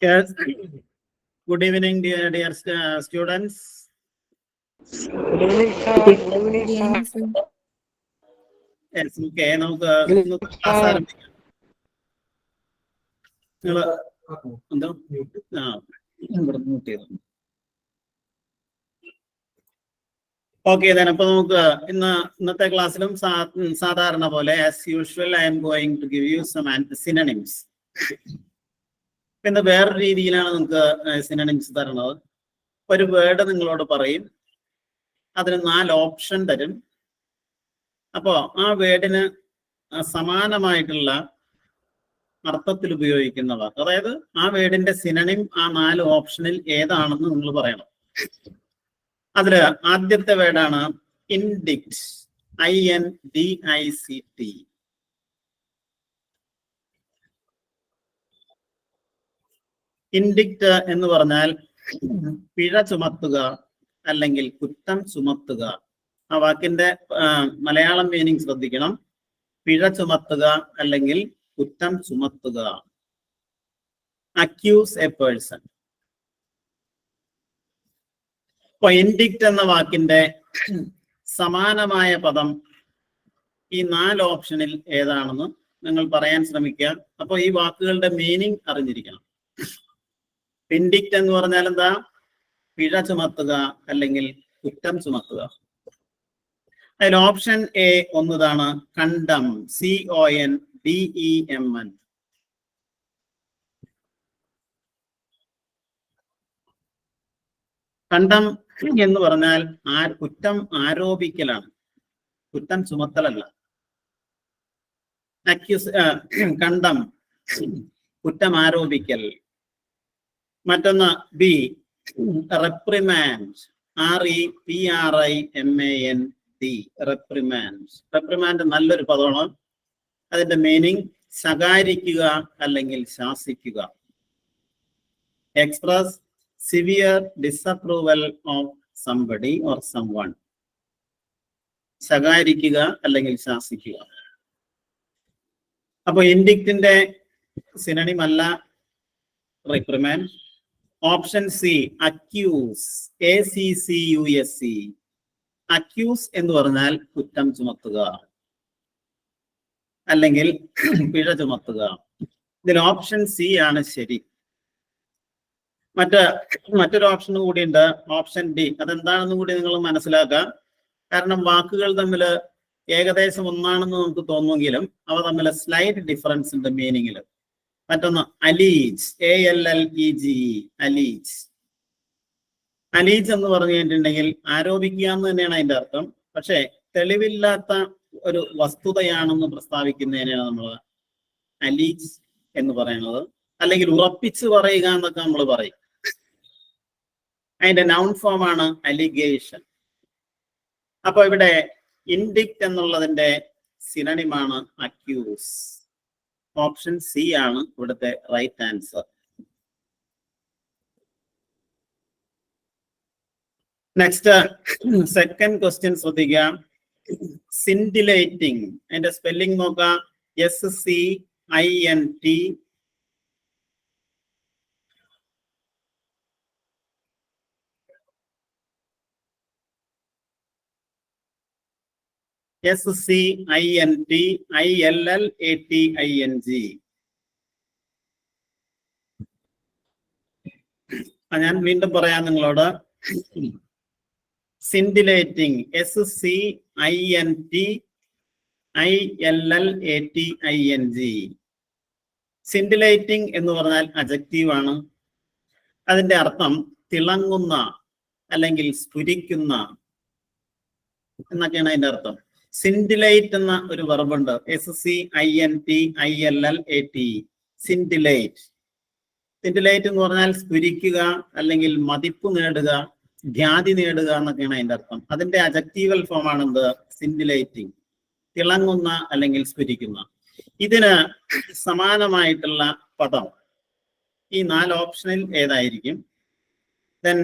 Yes. Good evening, dear students. Good evening, sir. Good evening, sir. Yes, okay. നമുക്ക് class ആരംഭിക്കാം. നിങ്ങൾ എന്തോ ഇവിടെ മ്യൂട്ട് ചെയ്തു. ഓക്കെ, അപ്പൊ നമുക്ക് ഇന്നത്തെ ക്ലാസ്സിലും സാധാരണ പോലെ as usual I am going to give you some synonyms. പിന്നെ വേറൊരു രീതിയിലാണ് നിങ്ങൾക്ക് സിനണിംസ് തരുന്നത്. ഒരു വേർഡ് നിങ്ങളോട് പറയും, അതിന് 4 ഓപ്ഷൻ തരും. അപ്പോ ആ വേർഡിന് സമാനമായിട്ടുള്ള അർത്ഥത്തിൽ ഉപയോഗിക്കുന്ന വാക്ക്, അതായത് ആ വേർഡിന്റെ സിനണിം ആ 4 ഓപ്ഷനിൽ ഏതാണെന്ന് നിങ്ങൾ പറയണം. അതില് ആദ്യത്തെ വേർഡാണ് ഇൻഡിക്റ്റ്, INDICT. ഇൻഡിക്റ്റ് എന്ന് പറഞ്ഞാൽ പിഴ ചുമത്തുക അല്ലെങ്കിൽ കുറ്റം ചുമത്തുക. ആ വാക്കിന്റെ മലയാളം മീനിങ് ശ്രദ്ധിക്കണം. പിഴ ചുമത്തുക അല്ലെങ്കിൽ കുറ്റം ചുമത്തുക. Accuse A person. അപ്പൊ ഇൻഡിക്റ്റ് എന്ന വാക്കിന്റെ സമാനമായ പദം ഈ 4 ഓപ്ഷനിൽ ഏതാണെന്ന് നിങ്ങൾ പറയാൻ ശ്രമിക്കുക. അപ്പൊ ഈ വാക്കുകളുടെ മീനിങ് അറിഞ്ഞിരിക്കണം. ഇൻഡിക്റ്റ് എന്ന് പറഞ്ഞാൽ എന്താ? പിഴ ചുമത്തുക അല്ലെങ്കിൽ കുറ്റം ചുമത്തുക. അതിൽ ഓപ്ഷൻ എ ഒന്നതാണ് കണ്ടം, CONDEMN. കണ്ടം എന്ന് പറഞ്ഞാൽ കുറ്റം ആരോപിക്കലാണ്, കുറ്റം ചുമത്തലല്ല. കണ്ടം കുറ്റം ആരോപിക്കൽ. മറ്റൊന്ന് ബി റെപ്രിമാൻഡ്, REPRIMAND, റെപ്രിമാൻഡ്. റെപ്രിമാൻഡ് നല്ലൊരു പദമാണ്. അതിന്റെ മീനിങ് ശകാരിക്കുക അല്ലെങ്കിൽ ശാസിക്കുക. Express severe disapproval of somebody or someone. ശകാരിക്കുക അല്ലെങ്കിൽ ശാസിക്കുക. അപ്പൊ ഇൻഡിക്റ്റിന്റെ സിനണിം അല്ല reprimand. Option C accuse, ACCUSE. Accuse എന്ന് പറഞ്ഞാൽ കുറ്റം ചുമത്തുക അല്ലെങ്കിൽ പിഴ ചുമത്തുക. ഇതിൽ ഓപ്ഷൻ സി ആണ് ശരി. മറ്റൊരു ഓപ്ഷൻ കൂടിയുണ്ട്, ഓപ്ഷൻ ഡി. അതെന്താണെന്നും കൂടി നിങ്ങൾ മനസ്സിലാക്കുക. കാരണം വാക്കുകൾ തമ്മിൽ ഏകദേശം ഒന്നാണെന്ന് നമുക്ക് തോന്നുമെങ്കിലും അവ തമ്മിൽ സ്ലൈറ്റ് ഡിഫറൻസ് ഉണ്ട് മീനിങ്ങിൽ. മറ്റൊന്ന് അലീജ്, ALLEGE, അലീജ്. അലീജ് എന്ന് പറഞ്ഞു കഴിഞ്ഞിട്ടുണ്ടെങ്കിൽ ആരോപിക്കുക എന്ന് തന്നെയാണ് അതിന്റെ അർത്ഥം. പക്ഷെ തെളിവില്ലാത്ത ഒരു വസ്തുതയാണെന്ന് പ്രസ്താവിക്കുന്നതിനാണ് നമ്മൾ അലീജ് എന്ന് പറയുന്നത്. അല്ലെങ്കിൽ ഉറപ്പിച്ച് പറയുക എന്നൊക്കെ നമ്മൾ പറയും. അതിന്റെ നൗൺ ഫോം ആണ് അലിഗേഷൻ. അപ്പൊ ഇവിടെ ഇൻഡിക്റ്റ് എന്നുള്ളതിന്റെ സിനണിമാണ് അക്യൂസ്. ഓപ്ഷൻ സി ആണ് ഇവിടുത്തെ right answer. Next second question ശ്രദ്ധിക്കുക. സിൻഡിലേറ്റിംഗ്, അതിന്റെ സ്പെല്ലിംഗ് നോക്കാം. SCINT SCINTILLATING. ഞാൻ വീണ്ടും പറയാം നിങ്ങളോട്. സിൻഡിലേറ്റിംഗ്, SCINTILLATING. സിൻഡിലേറ്റിംഗ് എന്ന് പറഞ്ഞാൽ അഡ്ജക്റ്റീവ് ആണ്. അതിന്റെ അർത്ഥം തിളങ്ങുന്ന അല്ലെങ്കിൽ സ്ഫുരിക്കുന്ന എന്നൊക്കെയാണ് അതിന്റെ അർത്ഥം. സിൻഡിലേറ്റ് എന്ന ഒരു വെർബുണ്ട്, SCINTILLATE, സിൻഡിലേറ്റ്. സിൻഡിലേറ്റ് എന്ന് പറഞ്ഞാൽ സ്ഫുരിക്കുക അല്ലെങ്കിൽ മതിപ്പ് നേടുക, ഖ്യാതി നേടുക എന്നൊക്കെയാണ് അതിന്റെ അർത്ഥം. അതിന്റെ അഡ്ജക്റ്റീവൽ ഫോം ആണ് എന്ത്? സിൻഡിലേറ്റിംഗ്, തിളങ്ങുന്ന അല്ലെങ്കിൽ സ്ഫുരിക്കുന്ന. ഇതിന് സമാനമായിട്ടുള്ള പദം ഈ 4 ഓപ്ഷനിൽ ഏതായിരിക്കും? Then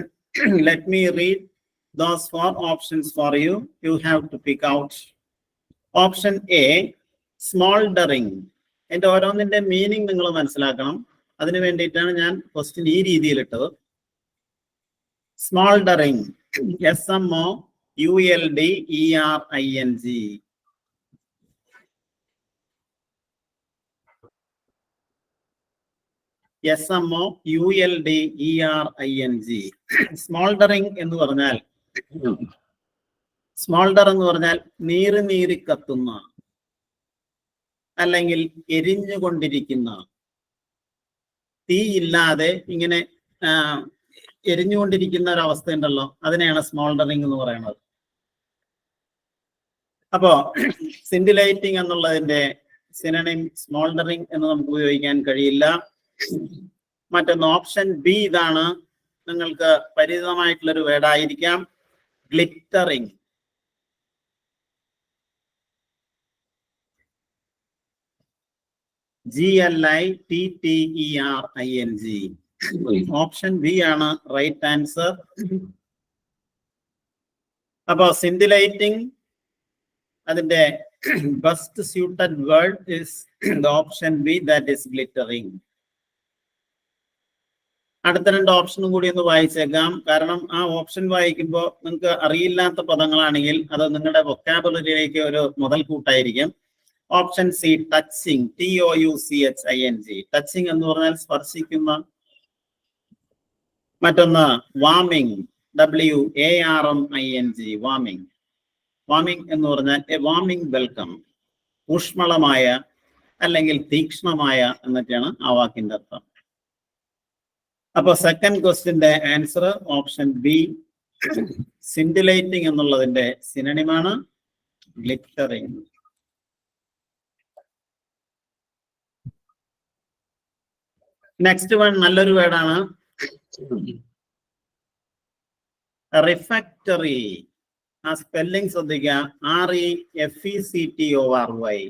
let me read those 4 options for you. You have to pick out. Option A, smoldering, അതിന്റെ ഓരോന്നിന്റെ മീനിങ് നിങ്ങൾ മനസ്സിലാക്കണം. അതിനു വേണ്ടിയിട്ടാണ് ഞാൻ ക്വസ്റ്റ്യൻ ഈ രീതിയിൽ ഇട്ടത്. സ്മോൾഡറിങ്, SMOULDERING. SMOULDERING. സ്മോൾഡറിങ് എന്ന് പറഞ്ഞാൽ, സ്മോൾഡർ എന്ന് പറഞ്ഞാൽ നീറി കത്തുന്ന, അല്ലെങ്കിൽ എരിഞ്ഞുകൊണ്ടിരിക്കുന്ന, തീയില്ലാതെ ഇങ്ങനെ എരിഞ്ഞുകൊണ്ടിരിക്കുന്ന ഒരു അവസ്ഥ ഉണ്ടല്ലോ, അതിനെയാണ് സ്മോൾഡറിങ് എന്ന് പറയുന്നത്. അപ്പോ സിൻഡിലൈറ്റിംഗ് എന്നുള്ളതിന്റെ സിനണിം സ്മോൾഡറിങ് എന്ന് നമുക്ക് ഉപയോഗിക്കാൻ കഴിയില്ല. മറ്റൊന്ന് ഓപ്ഷൻ ബി, ഇതാണ് നിങ്ങൾക്ക് പരിചിതമായിട്ടുള്ളൊരു വേർഡായിരിക്കാം, ഗ്ലിറ്ററിങ്. GLITTERING. ഓപ്ഷൻ ബി ആണ് റൈറ്റ് ആൻസർ. അപ്പൊ സിൻഡിലൈറ്റിംഗ്, അതിന്റെ best suited word is the option B, that is glittering. അടുത്ത രണ്ട് ഓപ്ഷനും കൂടി ഒന്ന് വായിച്ചേക്കാം. കാരണം ആ ഓപ്ഷൻ വായിക്കുമ്പോൾ നിങ്ങൾക്ക് അറിയില്ലാത്ത പദങ്ങളാണെങ്കിൽ അത് നിങ്ങളുടെ വൊക്കാബുലറിയിലേക്ക് ഒരു മുതൽക്കൂട്ടായിരിക്കും. Option C, touching, TOUCHING. Touching എന്ന് പറഞ്ഞാൽ സ്പർശിക്കുന്ന. മറ്റൊന്ന് വാമിങ്, WARMING, വാമിങ്. വാമിങ് എന്ന് പറഞ്ഞാൽ എ വാമിങ് വെൽക്കം, ഊഷ്മളമായ അല്ലെങ്കിൽ തീക്ഷ്ണമായ എന്നൊക്കെയാണ് ആ വാക്കിന്റെ അർത്ഥം. അപ്പൊ സെക്കൻഡ് ക്വസ്റ്റ്യന്റെ ആൻസർ ഓപ്ഷൻ ബി, സിൻഡിലൈറ്റിംഗ് എന്നുള്ളതിന്റെ സിനണിമാണ് ഗ്ലിറ്ററിങ്. നെക്സ്റ്റ് വൺ നല്ലൊരു വേർഡാണ്, റിഫാക്ടറി. ആ സ്പെല്ലിംഗ് ശ്രദ്ധിക്കുക, REFECTORY.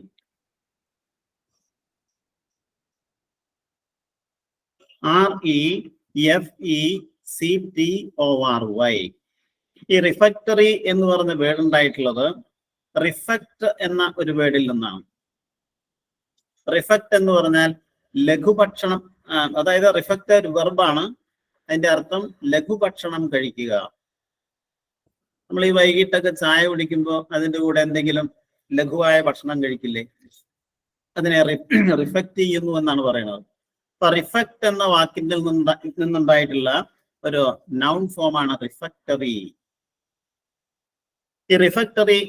REFECTORY. ഈ റിഫാക്ടറി എന്ന് പറഞ്ഞ വേർഡ് ഉണ്ടായിട്ടുള്ളത് റിഫക്ട് എന്ന ഒരു വേർഡിൽ നിന്നാണ്. റിഫക്ട് എന്ന് പറഞ്ഞാൽ ലഘുഭക്ഷണം, അതായത് റിഫക്ട് ഒരു വെർബാണ്. അതിന്റെ അർത്ഥം ലഘുഭക്ഷണം കഴിക്കുക. നമ്മൾ ഈ വൈകിട്ടൊക്കെ ചായ കുടിക്കുമ്പോൾ അതിന്റെ കൂടെ എന്തെങ്കിലും ലഘുവായ ഭക്ഷണം കഴിക്കില്ലേ, അതിനെ റിഫക്ട് ചെയ്യുന്നു എന്നാണ് പറയുന്നത്. അപ്പൊ റിഫക്ട് എന്ന വാക്കിന്റെ നിന്നുണ്ടായിട്ടുള്ള ഒരു നൗൺ ഫോമാണ് റിഫാക്ടറി. ഈ റിഫാക്ടറി,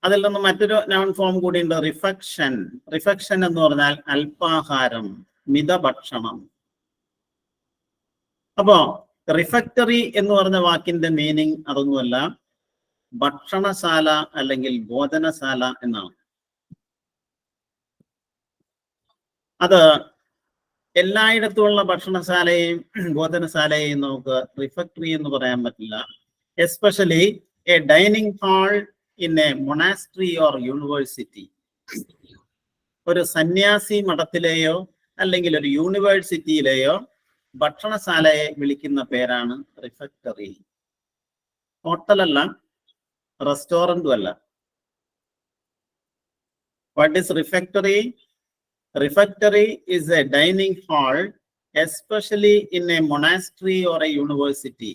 അതിൽ നിന്ന് മറ്റൊരു നൗൺ ഫോം കൂടി ഉണ്ട്, റിഫക്ഷൻ. റിഫക്ഷൻ എന്ന് പറഞ്ഞാൽ അല്പാഹാരം, മിതഭക്ഷണം. അപ്പോ റിഫാക്ടറി എന്ന് പറഞ്ഞ വാക്കിന്റെ മീനിങ് അതൊന്നുമല്ല, ഭക്ഷണശാല അല്ലെങ്കിൽ ഭോജനശാല എന്നാണ്. അത് എല്ലായിടത്തുമുള്ള ഭക്ഷണശാലയെയും ഭോജനശാലയെയും നമുക്ക് റിഫാക്ടറി എന്ന് പറയാൻ പറ്റില്ല. Especially A dining hall in A monastery or university. ഒരു സന്യാസി മഠത്തിലെയോ അല്ലെങ്കിൽ ഒരു യൂണിവേഴ്സിറ്റിയിലെയോ ഭക്ഷണശാലയെ വിളിക്കുന്ന പേരാണ് റിഫാക്ടറി. ഹോട്ടലല്ല, റെസ്റ്റോറന്റും അല്ല. What is refectory? Refectory is a dining hall, especially in a monastery or a university.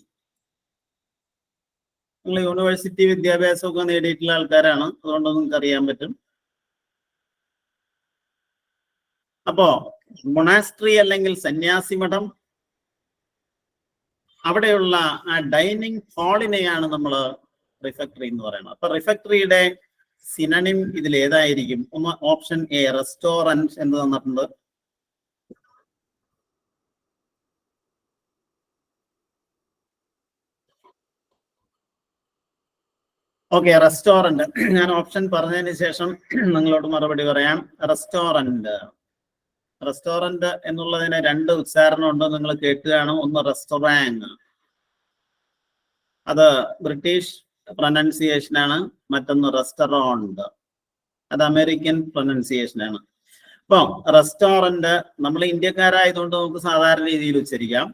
നിങ്ങൾ യൂണിവേഴ്സിറ്റി വിദ്യാഭ്യാസമൊക്കെ നേടിയിട്ടുള്ള ആൾക്കാരാണ്, അതുകൊണ്ട് നിങ്ങൾക്ക് അറിയാൻ പറ്റും. അപ്പോ മൊണാസ്ട്രി അല്ലെങ്കിൽ സന്യാസി മഠം, അവിടെയുള്ള ആ ഡൈനിങ് ഹാളിനെയാണ് നമ്മൾ റിഫാക്ടറി എന്ന് പറയുന്നത്. അപ്പൊ റിഫാക്ടറിയുടെ സിനണിം ഇതിൽ ഏതായിരിക്കും? ഒന്ന് ഓപ്ഷൻ എ, റെസ്റ്റോറന്റ് എന്ന് തന്നിട്ടുണ്ട്. Okay, restaurant. ഞാൻ ഓപ്ഷൻ പറഞ്ഞതിന് ശേഷം നിങ്ങളോട് മറുപടി പറയാം. റെസ്റ്റോറന്റ്. റെസ്റ്റോറന്റ് എന്നുള്ളതിന് രണ്ട് ഉച്ചാരണം ഉണ്ട്, നിങ്ങൾ കേട്ടുകയാണ്. ഒന്ന് റെസ്റ്റോറാങ്, അത് ബ്രിട്ടീഷ് പ്രൊനൗൺസിയേഷൻ ആണ്. മറ്റൊന്ന് റെസ്റ്റോറന്റ്, അത് അമേരിക്കൻ പ്രൊനൗൺസിയേഷൻ ആണ്. അപ്പൊ റെസ്റ്റോറന്റ് നമ്മൾ ഇന്ത്യക്കാരായതുകൊണ്ട് നമുക്ക് സാധാരണ രീതിയിൽ ഉച്ചരിക്കാം.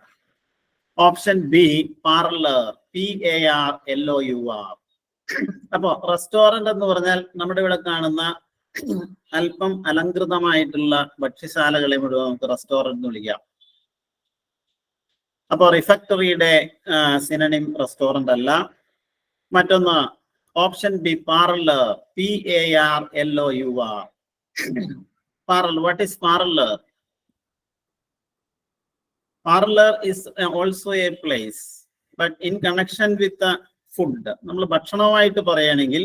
Option B, parlour, PARLOUR. അപ്പൊ റെസ്റ്റോറന്റ് എന്ന് പറഞ്ഞാൽ നമ്മുടെ ഇവിടെ കാണുന്ന അല്പം അലങ്കൃതമായിട്ടുള്ള ഭക്ഷ്യശാലകളെ മുഴുവൻ നമുക്ക് റെസ്റ്റോറന്റ് എന്ന് വിളിക്കാം. അപ്പൊ റിഫക്ടറിയുടെ സിനണിം റെസ്റ്റോറന്റ് അല്ല. മറ്റൊന്ന് option B parlour, PARLOUR. Parlour, what is parlour? Parlour is also a place, but in connection with the food. നമ്മൾ ഭക്ഷണമായിട്ട് പറയുകയാണെങ്കിൽ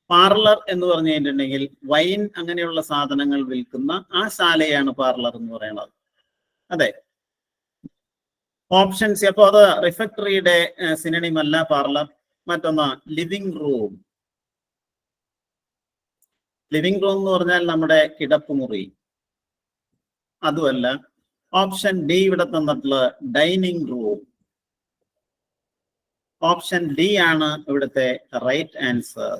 പാർലർ എന്ന് പറഞ്ഞു കഴിഞ്ഞിട്ടുണ്ടെങ്കിൽ വൈൻ അങ്ങനെയുള്ള സാധനങ്ങൾ വിൽക്കുന്ന ആ ശാലയാണ് പാർലർ എന്ന് പറയുന്നത്. അതെ, ഓപ്ഷൻ സി. അപ്പൊ അത് റിഫക്ടറിയുടെ സിനണിം അല്ല പാർലർ. മറ്റൊന്ന് ലിവിംഗ് റൂം. ലിവിംഗ് റൂം എന്ന് പറഞ്ഞാൽ നമ്മുടെ കിടപ്പുമുറി, അതുമല്ല. ഓപ്ഷൻ ഡി ഇവിടെ തന്നിട്ടുള്ള ഡൈനിങ് റൂം. ഓപ്ഷൻ ഡി ആണ് ഇവിടുത്തെ റൈറ്റ് ആൻസർ.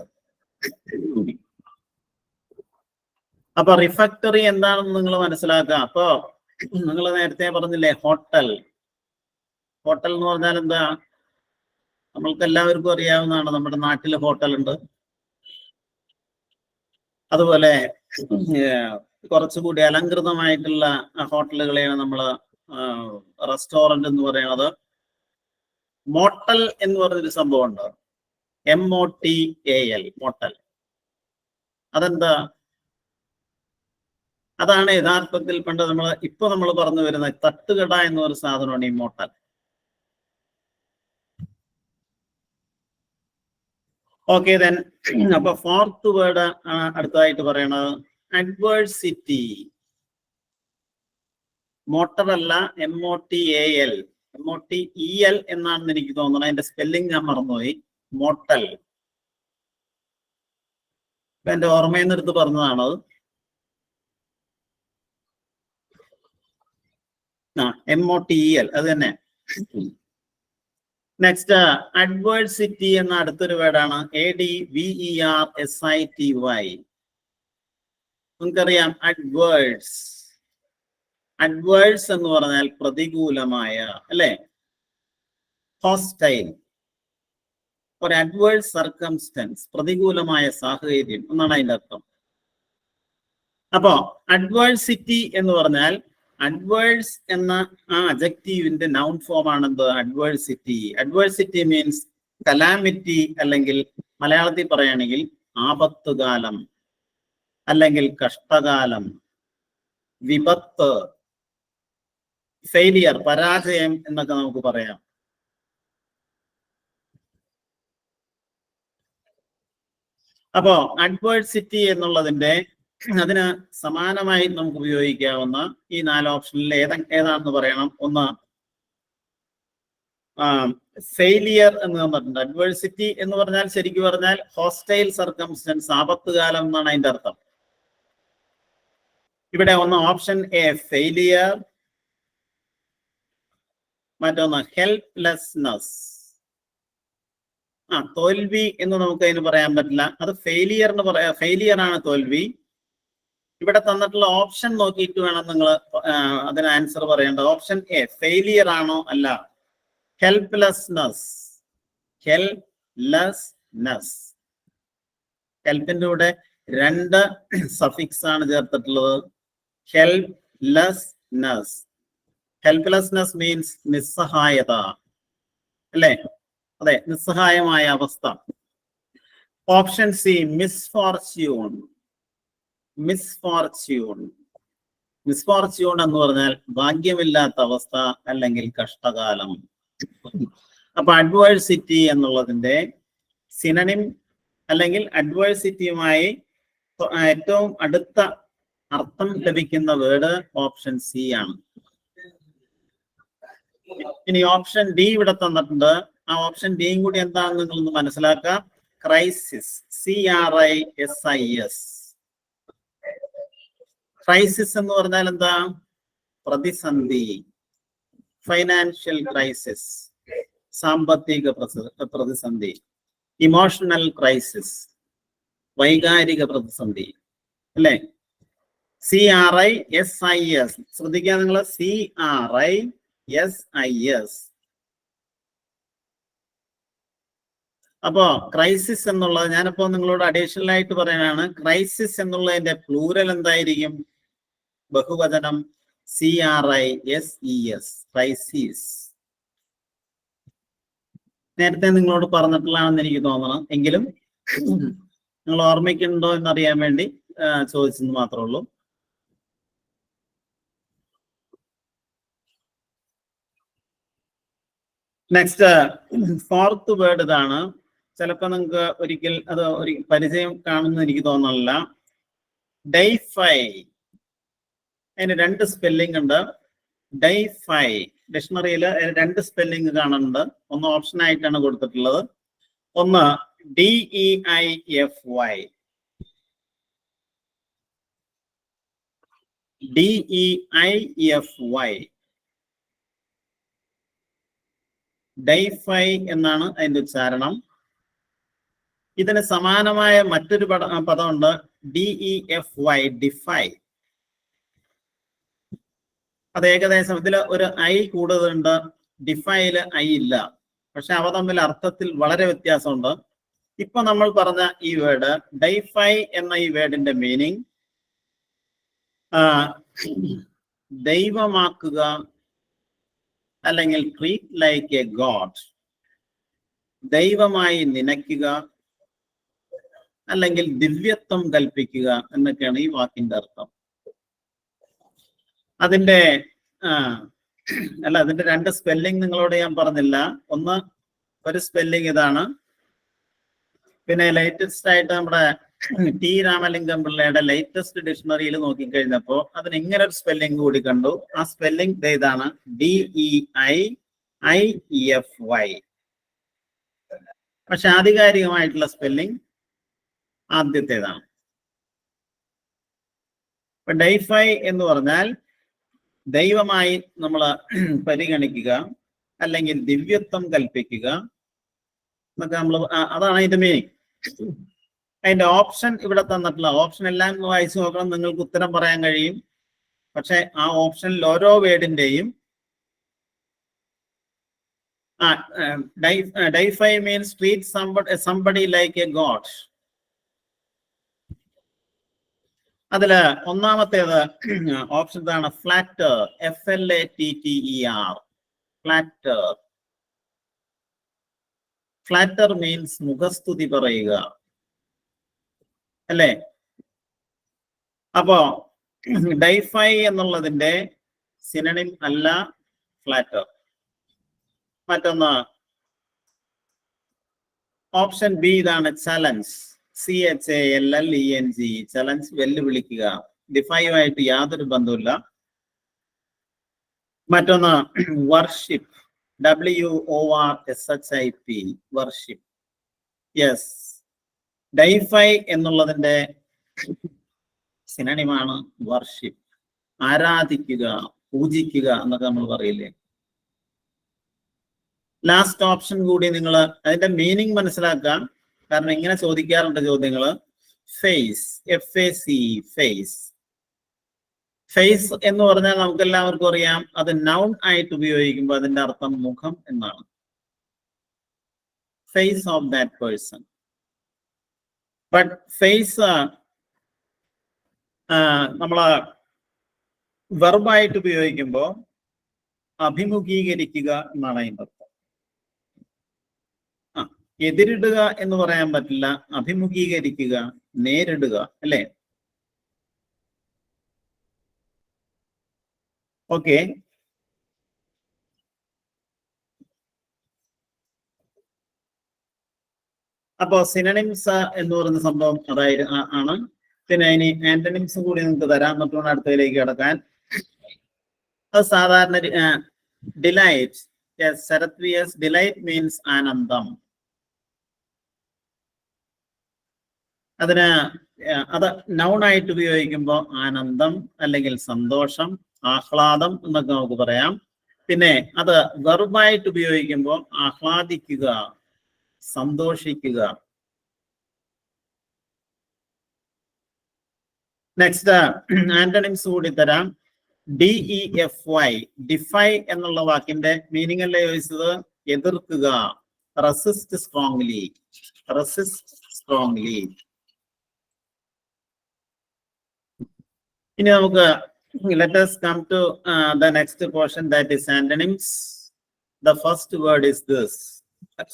അപ്പൊ റിഫക്ടറി എന്താണെന്ന് നിങ്ങൾ മനസ്സിലാക്കുക. അപ്പൊ നിങ്ങൾ നേരത്തെ പറഞ്ഞില്ലേ ഹോട്ടൽ. ഹോട്ടൽ എന്ന് പറഞ്ഞാൽ എന്താ? നമ്മൾക്ക് എല്ലാവർക്കും അറിയാവുന്നതാണ്, നമ്മുടെ നാട്ടിൽ ഹോട്ടൽ ഉണ്ട്. അതുപോലെ കുറച്ചുകൂടി അലങ്കൃതമായിട്ടുള്ള ഹോട്ടലുകളെയാണ് നമ്മൾ റെസ്റ്റോറന്റ് എന്ന് പറയുന്നത്. മോട്ടൽ എന്ന് പറഞ്ഞൊരു സംഭവം ഉണ്ട്, MOTAL, മോട്ടൽ. അതെന്താ? അതാണ് യഥാർത്ഥത്തിൽ പണ്ട് ഇപ്പൊ നമ്മൾ പറഞ്ഞു വരുന്ന തട്ടുകട എന്ന ഒരു സാധനമാണ് ഈ മോട്ടൽ. ഓക്കെ, ദെൻ അപ്പൊ ഫോർത്ത് വേർഡ് അടുത്തതായിട്ട് പറയണത് അഡ്വേഴ്സിറ്റി. മോട്ടർ അല്ല, MOTAL. MOTEL എന്നാണെന്ന് എനിക്ക് തോന്നുന്നത്. അതിന്റെ സ്പെല്ലിംഗ് ഞാൻ മറന്നുപോയി. മോട്ടൽ എന്റെ ഓർമ്മയിൽ നിന്ന് എടുത്ത് പറഞ്ഞതാണത്. MOTEL അത് തന്നെ. നെക്സ്റ്റ് അഡ്വേഴ്സിറ്റി എന്ന അടുത്തൊരു വേർഡാണ് ADVERSITY. നമുക്കറിയാം അഡ്വേഴ്സ്. അഡ്വേഴ്സ് എന്ന് പറഞ്ഞാൽ പ്രതികൂലമായ, അല്ലെ? ഹോസ്റ്റൈൽ, ഒരു അഡ്വേഴ്സ് സർക്കംസ്റ്റൻസ്, പ്രതികൂലമായ സാഹചര്യം എന്നാണ് അതിന്റെ അർത്ഥം. അപ്പോ അഡ്വേഴ്സിറ്റി എന്ന് പറഞ്ഞാൽ അഡ്വേഴ്സ് എന്ന ആ അഡ്ജക്റ്റീവിന്റെ നൗൺ ഫോം ആണെന്ത്? അഡ്വേഴ്സിറ്റി. അഡ്വേഴ്സിറ്റി മീൻസ് കലാമിറ്റി, അല്ലെങ്കിൽ മലയാളത്തിൽ പറയുകയാണെങ്കിൽ ആപത്തുകാലം, അല്ലെങ്കിൽ കഷ്ടകാലം, വിപത്ത്, ഫെയിലിയർ, പരാജയം എന്നൊക്കെ നമുക്ക് പറയാം. അപ്പോ അഡ്വേഴ്സിറ്റി എന്നുള്ളതിന്റെ അതിന് സമാനമായി നമുക്ക് ഉപയോഗിക്കാവുന്ന ഈ 4 ഓപ്ഷനിൽ ഏതാണെന്ന് പറയണം. ഒന്ന് ഫെയിലിയർ എന്ന് തന്നിട്ടുണ്ട്. അഡ്വേഴ്സിറ്റി എന്ന് പറഞ്ഞാൽ ശരിക്കും പറഞ്ഞാൽ ഹോസ്റ്റൈൽ സർക്കംസ്റ്റൻസ്, ആപത്തുകാലം എന്നാണ് അതിന്റെ അർത്ഥം. ഇവിടെ ഒന്ന് ഓപ്ഷൻ എ ഫെയിലിയർ, മറ്റൊന്ന് ഹെൽപ്ലെസ്നെസ്. തോൽവി എന്ന് നമുക്ക് അതിന് പറയാൻ പറ്റില്ല, അത് ഫെയിലിയർ എന്ന് പറയാം. ഫെയിലിയർ ആണ് തോൽവി. ഇവിടെ തന്നിട്ടുള്ള ഓപ്ഷൻ നോക്കിയിട്ട് വേണം നിങ്ങൾ അതിന് ആൻസർ പറയേണ്ടത്. ഓപ്ഷൻ എ ഫെയിലിയർ ആണോ? അല്ല, ഹെൽപ്ലെസ്നെസ്. ഹെൽപ്ലെസ്നെസ്. ഹെൽപ്പിന്റെ കൂടെ 2 സഫിക്സ് ആണ് ചേർത്തിട്ടുള്ളത്. ഹെൽപ്ലെസ്നെസ്. ഹെൽപ്ലെസ്നെസ് മീൻസ് നിസ്സഹായത, അല്ലേ? അതെ, നിസ്സഹായമായ അവസ്ഥ. Option C misfortune. Misfortune. Misfortune എന്ന് പറഞ്ഞാൽ ഭാഗ്യമില്ലാത്ത അവസ്ഥ, അല്ലെങ്കിൽ കഷ്ടകാലം. അപ്പൊ അഡ്വേഴ്സിറ്റി എന്നുള്ളതിന്റെ സിനണിം അല്ലെങ്കിൽ അഡ്വേഴ്സിറ്റിയുമായി ഏറ്റവും അടുത്ത അർത്ഥം ലഭിക്കുന്ന വേർഡ് ഓപ്ഷൻ സി ആണ്. ഇനി ഓപ്ഷൻ ഡി ഇവിടെ തന്നിട്ടുണ്ട്. ആ ഓപ്ഷൻ ഡിയും കൂടി എന്താണെന്ന് നിങ്ങളൊന്ന് മനസ്സിലാക്കാം. Crisis, CRISIS. ക്രൈസിസ് എന്ന് പറഞ്ഞാൽ എന്താ? പ്രതിസന്ധി, ഫൈനാൻഷ്യൽ ക്രൈസിസ്, സാമ്പത്തിക പ്രതിസന്ധി. ഇമോഷണൽ ക്രൈസിസ്, വൈകാരിക പ്രതിസന്ധി, അല്ലേ? CRISIS. ശ്രദ്ധിക്കുക നിങ്ങൾ, CRISIS. അപ്പോ ക്രൈസിസ് എന്നുള്ളത് ഞാനിപ്പോ നിങ്ങളോട് അഡീഷണൽ ആയിട്ട് പറയാനാണ്. ക്രൈസിസ് എന്നുള്ളതിന്റെ പ്ലൂരൽ എന്തായിരിക്കും? ബഹുവചനം CRISES, ക്രൈസിസ്. നേരത്തെ നിങ്ങളോട് പറഞ്ഞിട്ടുള്ളതാണെന്ന് എനിക്ക് തോന്നണം. എങ്കിലും നിങ്ങൾ ഓർമ്മിക്കുന്നുണ്ടോ എന്നറിയാൻ വേണ്ടി ചോദിച്ചെന്ന് മാത്രമേ ഉള്ളൂ. നെക്സ്റ്റ് ഫോർത്ത് വേർഡ് ഇതാണ്. ചിലപ്പോൾ നിങ്ങൾക്ക് ഒരിക്കൽ അത് ഒരു പരിചയം കാണുമെന്ന് എനിക്ക് തോന്നുന്നില്ല. ഡൈഫൈ. അതിന് 2 സ്പെല്ലിംഗ് ഉണ്ട്. ഡൈഫൈ ഡിക്ഷണറിയിൽ 2 സ്പെല്ലിംഗ് കാണുന്നുണ്ട്. ഒന്ന് ഓപ്ഷൻ ആയിട്ടാണ് കൊടുത്തിട്ടുള്ളത്. ഒന്ന് DEIFY, DEIFY, ഡൈഫൈ എന്നാണ് അതിന്റെ ഉച്ചാരണം. ഇതിന് സമാനമായ മറ്റൊരു പദമുണ്ട്, DEFY, ഡിഫൈ. അത് ഏകദേശം ഇതിൽ ഒരു ഐ കൂടുതലുണ്ട്, ഡിഫൈയില് ഐ ഇല്ല. പക്ഷെ അവ തമ്മിൽ അർത്ഥത്തിൽ വളരെ വ്യത്യാസമുണ്ട്. ഇപ്പൊ നമ്മൾ പറഞ്ഞ ഈ വേർഡ് ഡൈഫൈ എന്ന ഈ വേർഡിന്റെ മീനിങ് ദൈവമാക്കുക, അല്ലെങ്കിൽ ട്രീറ്റ് ലൈക്ക് എ ഗോഡ്, ദൈവമായി നനയ്ക്കുക, അല്ലെങ്കിൽ ദിവ്യത്വം കൽപ്പിക്കുക എന്നൊക്കെയാണ് ഈ വാക്കിന്റെ അർത്ഥം. അതിന്റെ അതിന്റെ 2 സ്പെല്ലിംഗ് നിങ്ങളോട് ഞാൻ പറഞ്ഞില്ല. ഒന്ന് ഒരു സ്പെല്ലിംഗ് ഇതാണ്. പിന്നെ ലേറ്റസ്റ്റ് ആയിട്ട് നമ്മുടെ ടി രാമലിംഗം പിള്ളയുടെ ലേറ്റസ്റ്റ് ഡിക്ഷണറിയിൽ നോക്കിക്കഴിഞ്ഞപ്പോ അതിന് ഇങ്ങനെ ഒരു സ്പെല്ലിംഗ് കൂടി കണ്ടു. ആ സ്പെല്ലിംഗ് ഇതാണ്, DEIIFY. പക്ഷെ ആധികാരികമായിട്ടുള്ള സ്പെല്ലിംഗ് ആദ്യത്തേതാണ്. ഇപ്പൊ ഡൈഫൈ എന്ന് പറഞ്ഞാൽ ദൈവമായി നമ്മൾ പരിഗണിക്കുക, അല്ലെങ്കിൽ ദിവ്യത്വം കൽപ്പിക്കുക എന്നൊക്കെ നമ്മൾ, അതാണ് അതിന്റെ മീനിങ്. അതിന്റെ ഓപ്ഷൻ ഇവിടെ തന്നിട്ടുള്ള ഓപ്ഷൻ എല്ലാം വായിച്ചു നോക്കണം, നിങ്ങൾക്ക് ഉത്തരം പറയാൻ കഴിയും. പക്ഷെ ആ ഓപ്ഷനിൽ ഓരോ വേർഡിന്റെയും deify means treat somebody like a god. അതില് ഒന്നാമത്തേത് ഓപ്ഷൻ ഇതാണ്, flatter, FLATTER, flatter. Flatter means മുഖസ്തുതി പറയുക, അല്ലേ? അപ്പോ ഡൈഫൈ എന്നുള്ളതിന്റെ സിനണിം അല്ല ഫ്ലാറ്റർ. മറ്റൊന്ന് ഓപ്ഷൻ ബി ഇതാണ്, ചലഞ്ച്, CHALLENG, ചലഞ്ച്, വെല്ലുവിളിക്കുക. ഡിഫൈയുമായിട്ട് യാതൊരു ബന്ധവുമില്ല. മറ്റൊന്ന് വർഷിപ്പ്, WORSHIP, വർഷിപ്പ്. യെസ്, ഡൈഫൈ എന്നുള്ളതിന്റെ സിനണിമാണ് വർഷിപ്പ്, ആരാധിക്കുക, പൂജിക്കുക എന്നൊക്കെ നമ്മൾ പറയില്ലേ. ലാസ്റ്റ് ഓപ്ഷൻ കൂടി നിങ്ങൾ അതിന്റെ മീനിങ് മനസ്സിലാക്കാം, കാരണം ഇങ്ങനെ ചോദിക്കാറുണ്ട് ചോദ്യങ്ങള്. Face, FAC, face. ഫേസ് എന്ന് പറഞ്ഞാൽ നമുക്ക് എല്ലാവർക്കും അറിയാം, അത് നൗൺ ആയിട്ട് ഉപയോഗിക്കുമ്പോൾ അതിന്റെ അർത്ഥം മുഖം എന്നാണ്. Face of that person. But face നമ്മള് വെർബായിട്ട് ഉപയോഗിക്കുമ്പോൾ അഭിമുഖീകരിക്കുക എന്നാണ് അതിന്റെ അർത്ഥം. എതിരിടുക എന്ന് പറയാൻ പറ്റില്ല, അഭിമുഖീകരിക്കുക, നേരിടുക, അല്ലേ? ഓക്കെ. അപ്പോ സിനണിംസ് എന്ന് പറയുന്ന സംഭവം അതായത് ആണ്. പിന്നെ ഇനി ആന്റണിംസ് കൂടി നിങ്ങൾക്ക് തരാൻ പറ്റുന്ന അടുത്തതിലേക്ക് കിടക്കാൻ. അത് സാധാരണ delight. Sarath VS, delight means ആനന്ദം. അതിന് അത് നൗൺ ആയിട്ട് ഉപയോഗിക്കുമ്പോൾ ആനന്ദം, അല്ലെങ്കിൽ സന്തോഷം, ആഹ്ലാദം എന്നൊക്കെ നമുക്ക് പറയാം. പിന്നെ അത് വെർബായിട്ട് ഉപയോഗിക്കുമ്പോൾ ആഹ്ലാദിക്കുക, സന്തോഷിക്കുക. നെക്സ്റ്റ് ആന്റണിംസ് കൂടി തരാം. DEFY, ഡിഫൈ എന്നുള്ള വാക്കിന്റെ മീനിങ് അല്ലേ ചോദിച്ചത്? എതിർക്കുക, റെസിസ്റ്റ് സ്ട്രോങ്ലി. Resist strongly. ഇനി നമുക്ക് let us come to the next portion, that is antonyms. The first word is this.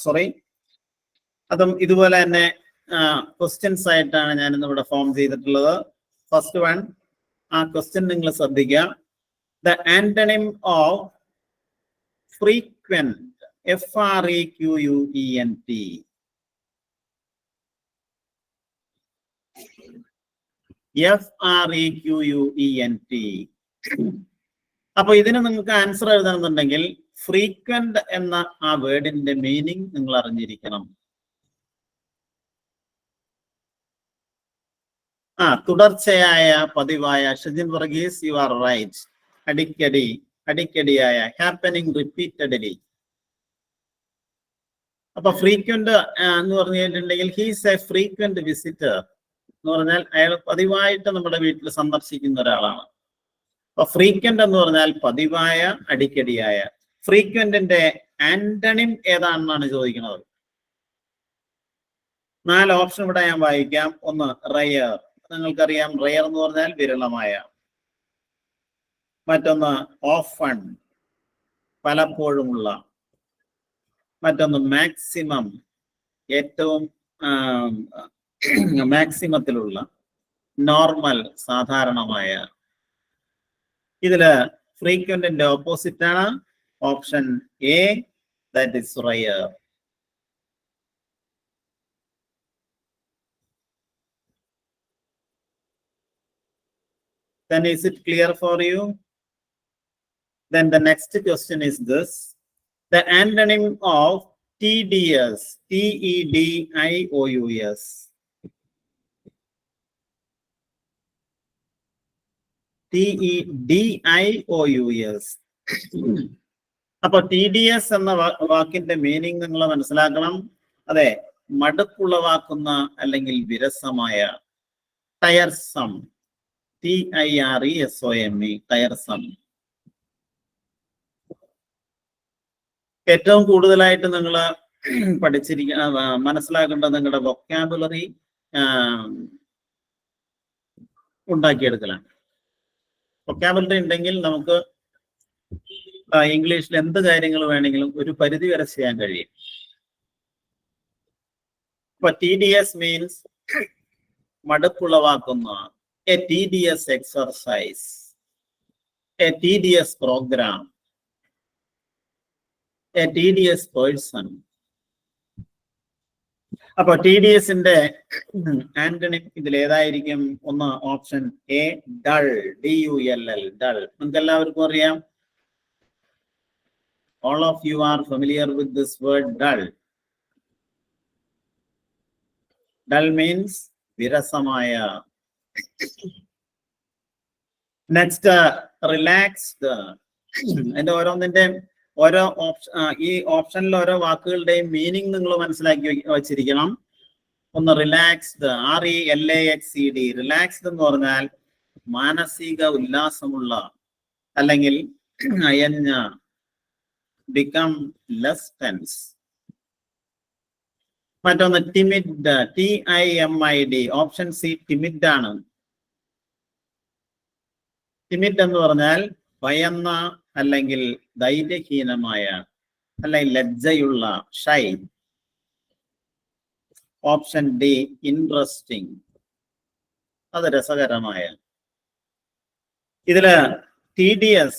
Sorry. അതും ഇതുപോലെ തന്നെ ക്വസ്റ്റ്യൻസ് ആയിട്ടാണ് ഞാൻ ഇന്ന് ഇവിടെ ഫോം ചെയ്തിട്ടുള്ളത്. ഫസ്റ്റ് വൺ, ആ ക്വസ്റ്റ്യൻ നിങ്ങൾ ശ്രദ്ധിക്കുക. The antonym of frequent, frequent. frequent. അപ്പൊ ഇതിന് നിങ്ങൾക്ക് ആൻസർ എഴുതണമെന്നുണ്ടെങ്കിൽ ഫ്രീക്വന്റ് എന്ന ആ വേർഡിന്റെ മീനിങ് നിങ്ങൾ അറിഞ്ഞിരിക്കണം. തുടർച്ചയായ, പതിവായ. Shajin Varghese, you are right. അടിക്കടി, അടിക്കടിയായ, ഹാപ്പനിങ് റിപ്പീറ്റഡലി. അപ്പൊ ഫ്രീക്വന്റ് എന്ന് പറഞ്ഞു കഴിഞ്ഞിട്ടുണ്ടെങ്കിൽ ഹീസ് എ ഫ്രീക്വന്റ് വിസിറ്റർ എന്ന് പറഞ്ഞാൽ അയാൾ പതിവായിട്ട് നമ്മുടെ വീട്ടിൽ സന്ദർശിക്കുന്ന ഒരാളാണ്. അപ്പൊ ഫ്രീക്വന്റ് എന്ന് പറഞ്ഞാൽ പതിവായ, അടിക്കടിയായ. ഫ്രീക്വന്റിന്റെ ആന്റണിം ഏതാണെന്നാണ് ചോദിക്കുന്നത്. 4 ഓപ്ഷൻ ഇവിടെ ഞാൻ വായിക്കാം. ഒന്ന്, റയർ. നിങ്ങൾക്കറിയാം റയർ എന്ന് പറഞ്ഞാൽ വിരളമായ. മറ്റൊന്ന് ഓഫൺ, പലപ്പോഴുമുള്ള. മറ്റൊന്ന് മാക്സിമം, ഏറ്റവും മാക്സിമത്തിലുള്ള. നോർമൽ, സാധാരണമായ. ഇതില് ഫ്രീക്വന്റിന്റെ ഓപ്പോസിറ്റ് ആണ് option A, that is rare. Then is it clear for you? Then the next question is this. The antonym of tedious, tedious. tedious. അപ്പൊ tedious എന്ന വാക്കിന്റെ മീനിങ് നിങ്ങൾ മനസ്സിലാക്കണം. അതെ, മടുപ്പുളവാക്കുന്ന അല്ലെങ്കിൽ വിരസമായ. ടയർസം, TIRESOME, ടയർസം. ഏറ്റവും കൂടുതലായിട്ട് നിങ്ങൾ മനസ്സിലാക്കേണ്ടത് നിങ്ങളുടെ വൊക്കാബുലറി ഉണ്ടാക്കിയെടുക്കലാണ്. വൊക്കാബുലറി ഉണ്ടെങ്കിൽ നമുക്ക് ഇംഗ്ലീഷിൽ എന്ത് കാര്യങ്ങൾ വേണമെങ്കിലും ഒരു പരിധി വരെ ചെയ്യാൻ കഴിയും. അപ്പൊ TDS മീൻസ് മടുപ്പുളവാക്കുന്ന. A tedious exercise, a tedious program, a tedious person. അപ്പൊ TDSന്റെ ആന്റണിം ഇതിൽ ഏതായിരിക്കും? ഒന്ന്, option A, dull, DULL, dull. നിങ്ങൾക്ക് എല്ലാവർക്കും അറിയാം. All of you are familiar with this word dull. Dull means വിരസമായ. Next, relaxed. അതിന്റെ ഓരോന്നിന്റെ ഓരോ ഓപ്ഷൻ, ഈ ഓപ്ഷനിൽ ഓരോ വാക്കുകളുടെയും മീനിങ് നിങ്ങൾ മനസ്സിലാക്കി വച്ചിരിക്കണം. ഒന്ന്, റിലാക്സ്ഡ്, RELAXED. റിലാക്സ്ഡ് എന്ന് പറഞ്ഞാൽ മാനസിക ഉല്ലാസമുള്ള അല്ലെങ്കിൽ അയഞ്ഞ. become less tense. മറ്റൊന്ന്, timid, TIMID. Option C, timid ആണ്. ടിമിഡ് എന്ന് പറഞ്ഞാൽ ഭയന്ന അല്ലെങ്കിൽ ധൈര്യഹീനമായ അല്ലെങ്കിൽ ലജ്ജയുള്ള, ഷൈ. ഓപ്ഷൻ ഡി, ഇൻട്രസ്റ്റിംഗ്, അത് രസകരമായ. ഇതില് TDS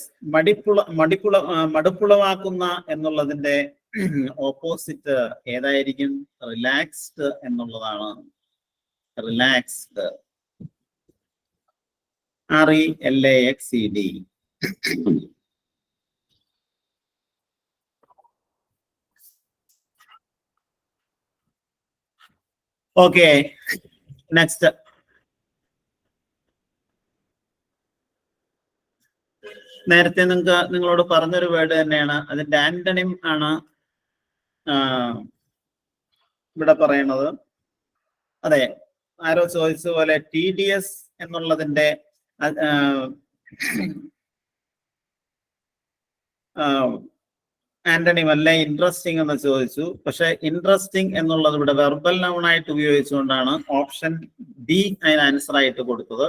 മടുപ്പുളവാക്കുന്ന എന്നുള്ളതിന്റെ ഓപ്പോസിറ്റ് ഏതായിരിക്കും? റിലാക്സ്ഡ് എന്നുള്ളതാണ്. Relaxed, RELAXED. Okay, next. നേരത്തെ നിങ്ങളോട് പറഞ്ഞൊരു വേർഡ് തന്നെയാണ്, അതിന്റെ ആന്റണിം ആണ് ഇവിടെ പറയുന്നത്. അതെ, ആരോ ചോദിച്ച പോലെ TDS എന്നുള്ളതിന്റെ ആന്റണിം അല്ലെ ഇൻട്രസ്റ്റിംഗ് എന്ന് ചോദിച്ചു. പക്ഷെ ഇൻട്രസ്റ്റിംഗ് എന്നുള്ളത് ഇവിടെ വെർബൽ നൗൺ ആയിട്ട് ഉപയോഗിച്ചുകൊണ്ടാണ് ഓപ്ഷൻ ബി അതിന് ആൻസർ ആയിട്ട് കൊടുത്തത്.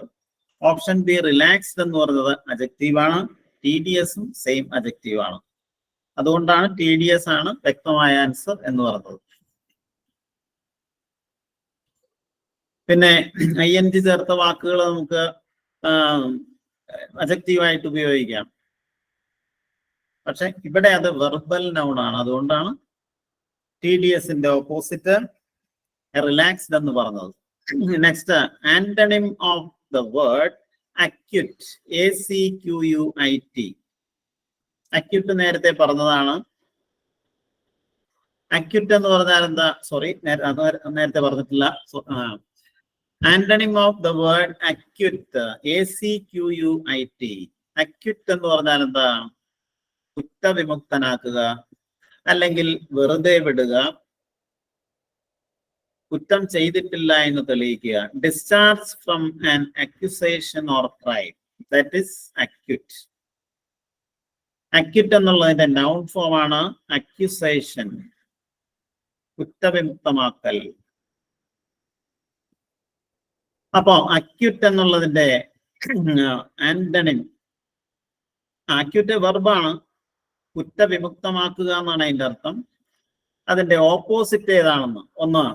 ഓപ്ഷൻ ബി റിലാക്സ്ഡ് എന്ന് പറഞ്ഞത് അജക്റ്റീവ് ആണ്. TDSഉം സെയിം അജക്റ്റീവ് ആണ്. അതുകൊണ്ടാണ് TDS ആണ് വ്യക്തമായ ആൻസർ എന്ന് പറഞ്ഞത്. പിന്നെ ING ചേർത്ത വാക്കുകൾ നമുക്ക് അജക്റ്റീവായിട്ട് ഉപയോഗിക്കാം. പക്ഷെ ഇവിടെ അത് വെർബൽ നൗൺ ആണ്. അതുകൊണ്ടാണ് TDSന്റെ ഓപ്പോസിറ്റ് റിലാക്സ്ഡ് എന്ന് പറഞ്ഞത്. Next, antonym of the word acute, ACQUIT. Acute നേരത്തെ പറഞ്ഞതാണ്. അക്യൂട്ട് എന്ന് പറഞ്ഞാൽ എന്താ? സോറി, നേരത്തെ പറഞ്ഞിട്ടില്ല. Antonym of the word acute, ACQUIT. Acute എന്ന് പറഞ്ഞാൽ എന്താ? കുറ്റവിമുക്തനാക്കുക, അല്ലെങ്കിൽ വെറുതെ വിടുക, കുറ്റം ചെയ്തിട്ടില്ല എന്ന് തെളിയിക്കുക. Discharge from an accusation or crime, that is acute. Acute എന്നുള്ളതിന്റെ നൗൺ ഫോം ആണ് അക്യൂസേഷൻ, കുറ്റവിമുക്തമാക്കൽ. അപ്പോ അക്യൂട്ട് എന്നുള്ളതിന്റെ ആന്റണിം, അക്യൂട്ട് വെർബാണ്, കുറ്റവിമുക്തമാക്കുക എന്നാണ് അതിന്റെ അർത്ഥം. അതിന്റെ ഓപ്പോസിറ്റ് ഏതാണെന്ന് ഒന്ന്,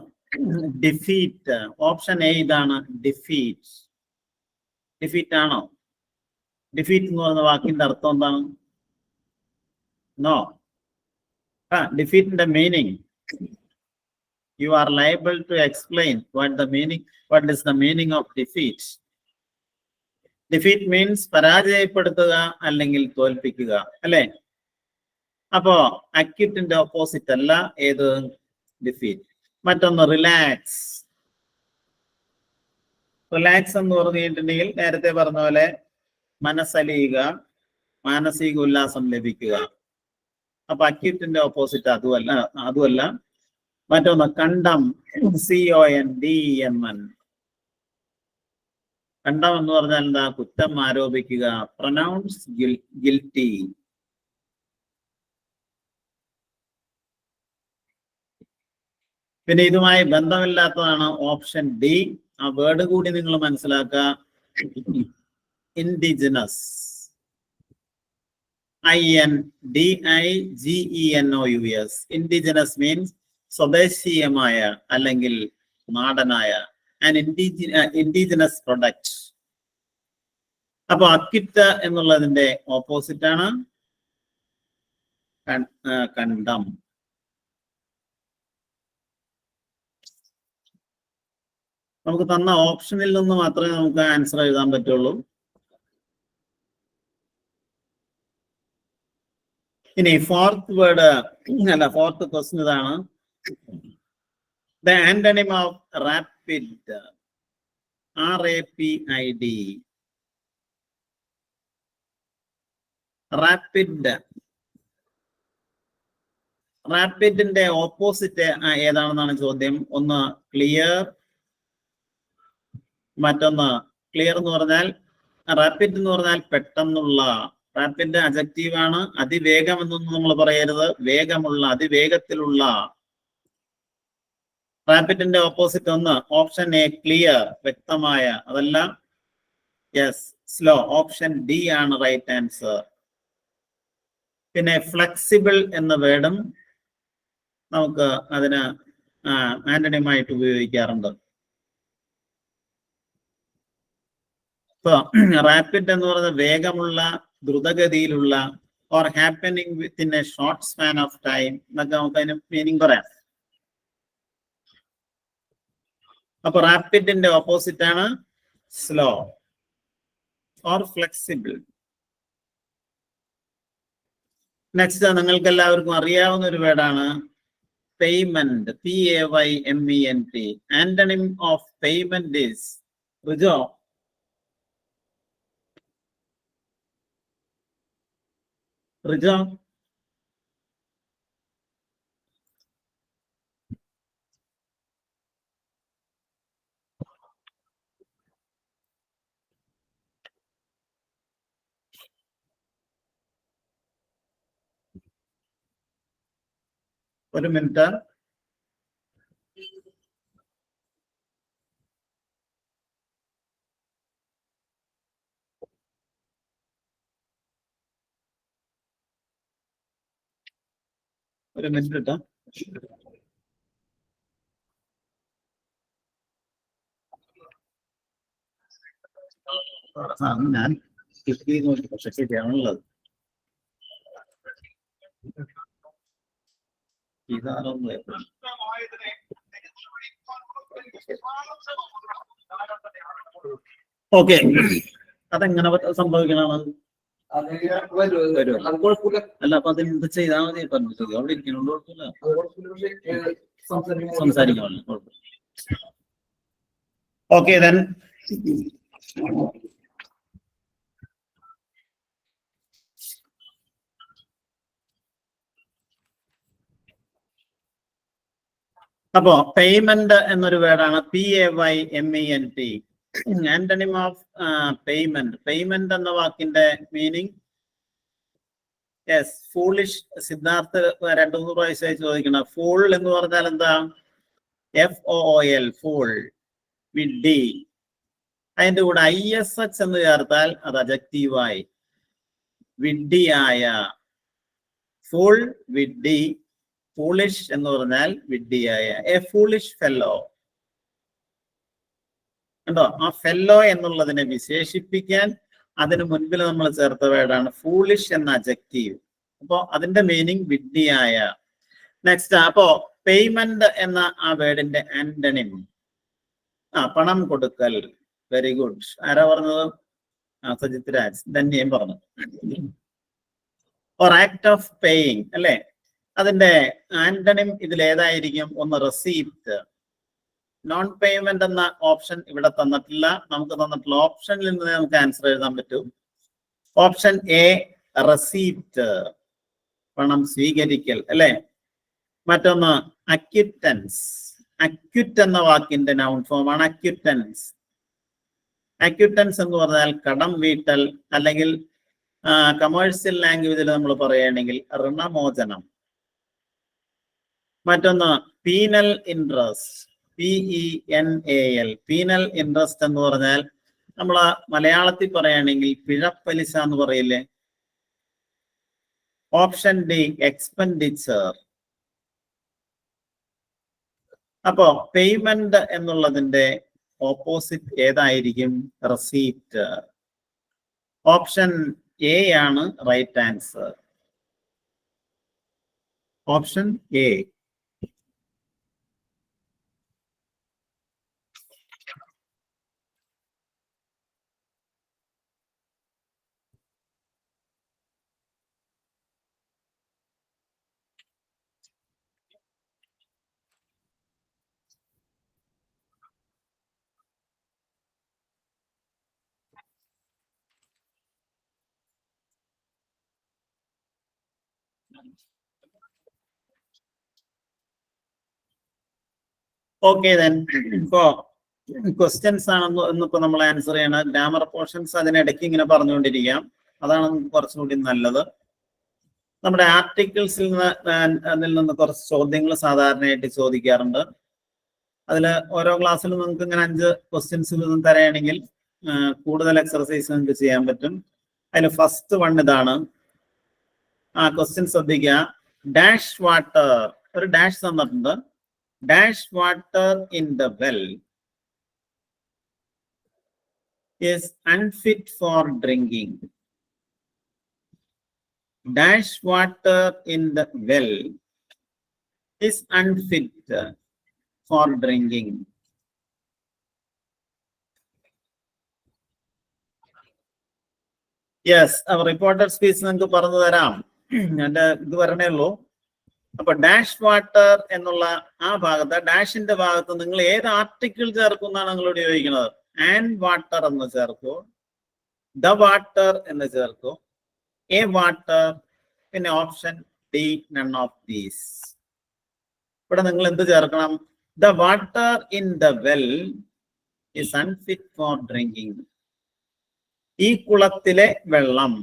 ഡിഫീറ്റ്. ഓപ്ഷൻ എ ഇതാണ്, ഡിഫീറ്റ്. ഡിഫീറ്റ് ആണോ? ഡിഫീറ്റ് എന്ന് പറയുന്ന വാക്കിന്റെ അർത്ഥം എന്താണ്? നോ. ഡിഫീറ്റിന്റെ meaning, you are liable to explain what is the meaning of defeat. Defeat means പരാജയപ്പെടുത്തുക അല്ലെങ്കിൽ തോൽപ്പിക്കുക, അല്ലെ? അപ്പോ അക്യൂട്ടിന്റെ ഓപ്പോസിറ്റ് അല്ല ഏത്? ഡിഫീറ്റ്. മറ്റൊന്ന് റിലാക്സ്. റിലാക്സ് എന്ന് പറഞ്ഞിട്ടുണ്ടെങ്കിൽ നേരത്തെ പറഞ്ഞ പോലെ മനസ്സലിയുക, മാനസിക ഉല്ലാസം ലഭിക്കുക. അപ്പൊ അക്യൂട്ടിന്റെ ഓപ്പോസിറ്റ് അതുമല്ല. മറ്റൊന്ന് കണ്ടം, CONDEMN. കണ്ടം എന്ന് പറഞ്ഞാൽ എന്താ? കുറ്റം ആരോപിക്കുക, പ്രൊനൗൺസ് ഗിൽറ്റി. പിന്നെ ഇതുമായി ബന്ധമില്ലാത്തതാണ് ഓപ്ഷൻ ഡി. ആ വേർഡ് കൂടി നിങ്ങൾ മനസ്സിലാക്കുക. Indigenous, INDIGENOUS. ഇൻഡിജിനസ് മീൻസ് സ്വദേശീയമായ അല്ലെങ്കിൽ നാടനായ, ആൻ ഇൻഡിജിനസ് പ്രൊഡക്റ്റ്. അപ്പൊ അക്യൂട്ട് എന്നുള്ളതിന്റെ ഓപ്പോസിറ്റ് ആണ് കണ്ടം. നമുക്ക് തന്ന ഓപ്ഷനിൽ നിന്ന് മാത്രമേ നമുക്ക് ആൻസർ എഴുതാൻ പറ്റുള്ളൂ. ഇനി ഫോർത്ത് ക്വസ്റ്റ്യൻ ഇതാണ്. The antonym of rapid, RAPID. റാപ്പിഡിന്റെ ഓപ്പോസിറ്റ് ഏതാണെന്നാണ് ചോദ്യം. ഒന്ന് ക്ലിയർ, മറ്റൊന്ന് ക്ലിയർ എന്ന് പറഞ്ഞാൽ, റാപ്പിഡ് എന്ന് പറഞ്ഞാൽ പെട്ടെന്നുള്ള. റാപ്പിഡ് അഡ്ജക്റ്റീവ് ആണ്. അതിവേഗം എന്നൊന്നും നമ്മൾ പറയരുത്, വേഗമുള്ള, അതിവേഗത്തിലുള്ള. റാപ്പിഡിന്റെ ഓപ്പോസിറ്റ് ഒന്ന്, ഓപ്ഷൻ എ ക്ലിയർ, വ്യക്തമായ. അതല്ല, യെസ്, സ്ലോ. ഓപ്ഷൻ ഡി ആണ് റൈറ്റ് ആൻസർ. പിന്നെ ഫ്ലെക്സിബിൾ എന്ന വേർഡും നമുക്ക് അതിന് ആന്റണിമായിട്ട് ഉപയോഗിക്കാറുണ്ട്. ഇപ്പൊ റാപ്പിഡ് എന്ന് പറയുന്നത് വേഗമുള്ള, ദ്രുതഗതിയിലുള്ള, or happening within A short span of time എന്നൊക്കെ നമുക്ക് അതിന് മീനിങ് പറയാം. അപ്പൊ റാപ്പിഡിന്റെ ഓപ്പോസിറ്റ് ആണ് സ്ലോ ഓർ ഫ്ലെക്സിബിൾ. നെക്സ്റ്റ്, നിങ്ങൾക്ക് എല്ലാവർക്കും അറിയാവുന്ന ഒരു വേർഡാണ് payment, PAYMENT. Antonym of payment is, Rijo? Rijo? ഒരു മിനിറ്റ്. ഒരു മിനിറ്റ് കേട്ടോ. ഞാൻ ക്ലിക്ക് ചെയ്ത് നോക്കി, പക്ഷെ ശരിയാണുള്ളത്. ഇതാണോ ഓക്കെ. അതെങ്ങനെ സംഭവിക്കണതാണ്? അല്ല, അപ്പൊ അതെന്ത് ചെയ്താൽ മതി? പറഞ്ഞത് അവിടെ ഇരിക്കണോണ്ട് കുഴപ്പമില്ല, സംസാരിക്കാമല്ലോ, കുഴപ്പമില്ല. ഓക്കെ ദെൻ അപ്പോ പേയ്മെന്റ് എന്നൊരു വേർഡാണ് PAYMENT. Antonym of payment. Payment എന്ന വാക്കിന്റെ മീനിങ് യെസ് ഫൂളിഷ്. സിദ്ധാർത്ഥ് 2-3 പ്രാവശ്യമായി ചോദിക്കണം. ഫൂൾ എന്ന് പറഞ്ഞാൽ എന്താ? FOOL, ഫൂൾ, വിഡ്ഢി. അതിന്റെ കൂടെ ISH എന്ന് ചേർത്താൽ അത് അഡ്ജക്റ്റീവായി വിഡ്ഢിയായ. ഫൂൾ, വിഡ്ഢി. ഫൂളിഷ് എന്ന് പറഞ്ഞാൽ വിഡ്ഢിയായ. A foolish fellow. കണ്ടോ? ആ ഫെല്ലോ എന്നുള്ളതിനെ വിശേഷിപ്പിക്കാൻ അതിന് മുൻപിൽ നമ്മൾ ചേർത്ത വേർഡാണ് ഫൂളിഷ് എന്ന അഡ്ജക്റ്റീവ്. അപ്പോ അതിന്റെ മീനിങ് വിഡ്ഢിയായ. നെക്സ്റ്റ്, അപ്പോ പേയ്മെന്റ് എന്ന ആ വേർഡിന്റെ ആന്റണിം പണം കൊടുക്കൽ. Very good. ആരാ പറഞ്ഞത്? സജിത് രാജ്. ധന്യം പറഞ്ഞു. ഓർ ആക്ട് ഓഫ് പേയിങ് അല്ലെ? അതിന്റെ ആന്റണിം ഇതിൽ ഏതായിരിക്കും? ഒന്ന് റെസീപ്റ്റ്. നോൺ പേയ്മെന്റ് എന്ന ഓപ്ഷൻ ഇവിടെ തന്നിട്ടില്ല. നമുക്ക് തന്നിട്ടുള്ള ഓപ്ഷനിൽ നിന്ന് നമുക്ക് ആൻസർ എഴുതാൻ പറ്റും. ഓപ്ഷൻ എ റെസീപ്റ്റ്, പണം സ്വീകരിക്കൽ അല്ലെ? മറ്റൊന്ന് അക്വിറ്റൻസ്. അക്വിറ്റ് എന്ന വാക്കിന്റെ നൗൺ ഫോമാണ് അക്വിറ്റൻസ്. അക്വിറ്റൻസ് എന്ന് പറഞ്ഞാൽ കടം വീട്ടൽ, അല്ലെങ്കിൽ കമേഴ്സ്യൽ ലാംഗ്വേജിൽ നമ്മൾ പറയുകയാണെങ്കിൽ ഋണമോചനം. മറ്റൊന്ന് penal interest, PENAL. Penal interest എന്ന് പറഞ്ഞാൽ നമ്മൾ മലയാളത്തിൽ പറയുകയാണെങ്കിൽ പിഴപ്പലിശ എന്ന് പറയില്ലേ? Option D expenditure. അപ്പോ പേയ്മെന്റ് എന്നുള്ളതിന്റെ ഓപ്പോസിറ്റ് ഏതായിരിക്കും? റെസീപ്റ്റ്. ഓപ്ഷൻ എ ആണ് right answer. Option A. Okay then ഇപ്പോ ക്വസ്റ്റ്യൻസ് ആണെന്ന് ഇന്നിപ്പോ നമ്മൾ ആൻസർ ചെയ്യണം. ഗ്രാമർ പോർഷൻസ് അതിനിടയ്ക്ക് ഇങ്ങനെ പറഞ്ഞുകൊണ്ടിരിക്കാം. അതാണ് കുറച്ചുകൂടി നല്ലത്. നമ്മുടെ ആർട്ടിക്കിൾസിൽ നിന്ന് കുറച്ച് ചോദ്യങ്ങൾ സാധാരണയായിട്ട് ചോദിക്കാറുണ്ട്. അതിൽ ഓരോ ക്ലാസ്സിലും നമുക്ക് ഇങ്ങനെ 5 ക്വസ്റ്റ്യൻസ് നിന്നും തരാണെങ്കിൽ കൂടുതൽ എക്സർസൈസ് നിങ്ങൾക്ക് ചെയ്യാൻ പറ്റും. അതിൽ ഫസ്റ്റ് വൺ ഇതാണ്. ആ ക്വസ്റ്റ്യൻ ശ്രദ്ധിക്കുക. ഡാഷ് വാട്ടർ, ഒരു ഡാഷ് തന്നിട്ടുണ്ട്. Dash water in the well is unfit for drinking. Dash water in the well is unfit for drinking. Yes, our reporter speech നിങ്ങൾക്ക് പറഞ്ഞു തരാം. എന്റെ ഇത് വരണേ ഉള്ളൂ. അപ്പൊ ഡാഷ് വാട്ടർ എന്നുള്ള ആ ഭാഗത്ത്, ഡാഷിന്റെ ഭാഗത്ത് നിങ്ങൾ ഏത് ആർട്ടിക്കിൾ ചേർക്കുന്നാണ് നിങ്ങളോട് ചോദിക്കുന്നത്? ആൻഡ് വാട്ടർ എന്ന് ചേർക്കോ, ദ വാട്ടർ എന്ന് ചേർക്കോ, എ വാട്ടർ, പിന്നെ option D none of these. ഇവിടെ നിങ്ങൾ എന്ത് ചേർക്കണം? The water in the well is unfit four drinking. ഈ കുളത്തിലെ വെള്ളം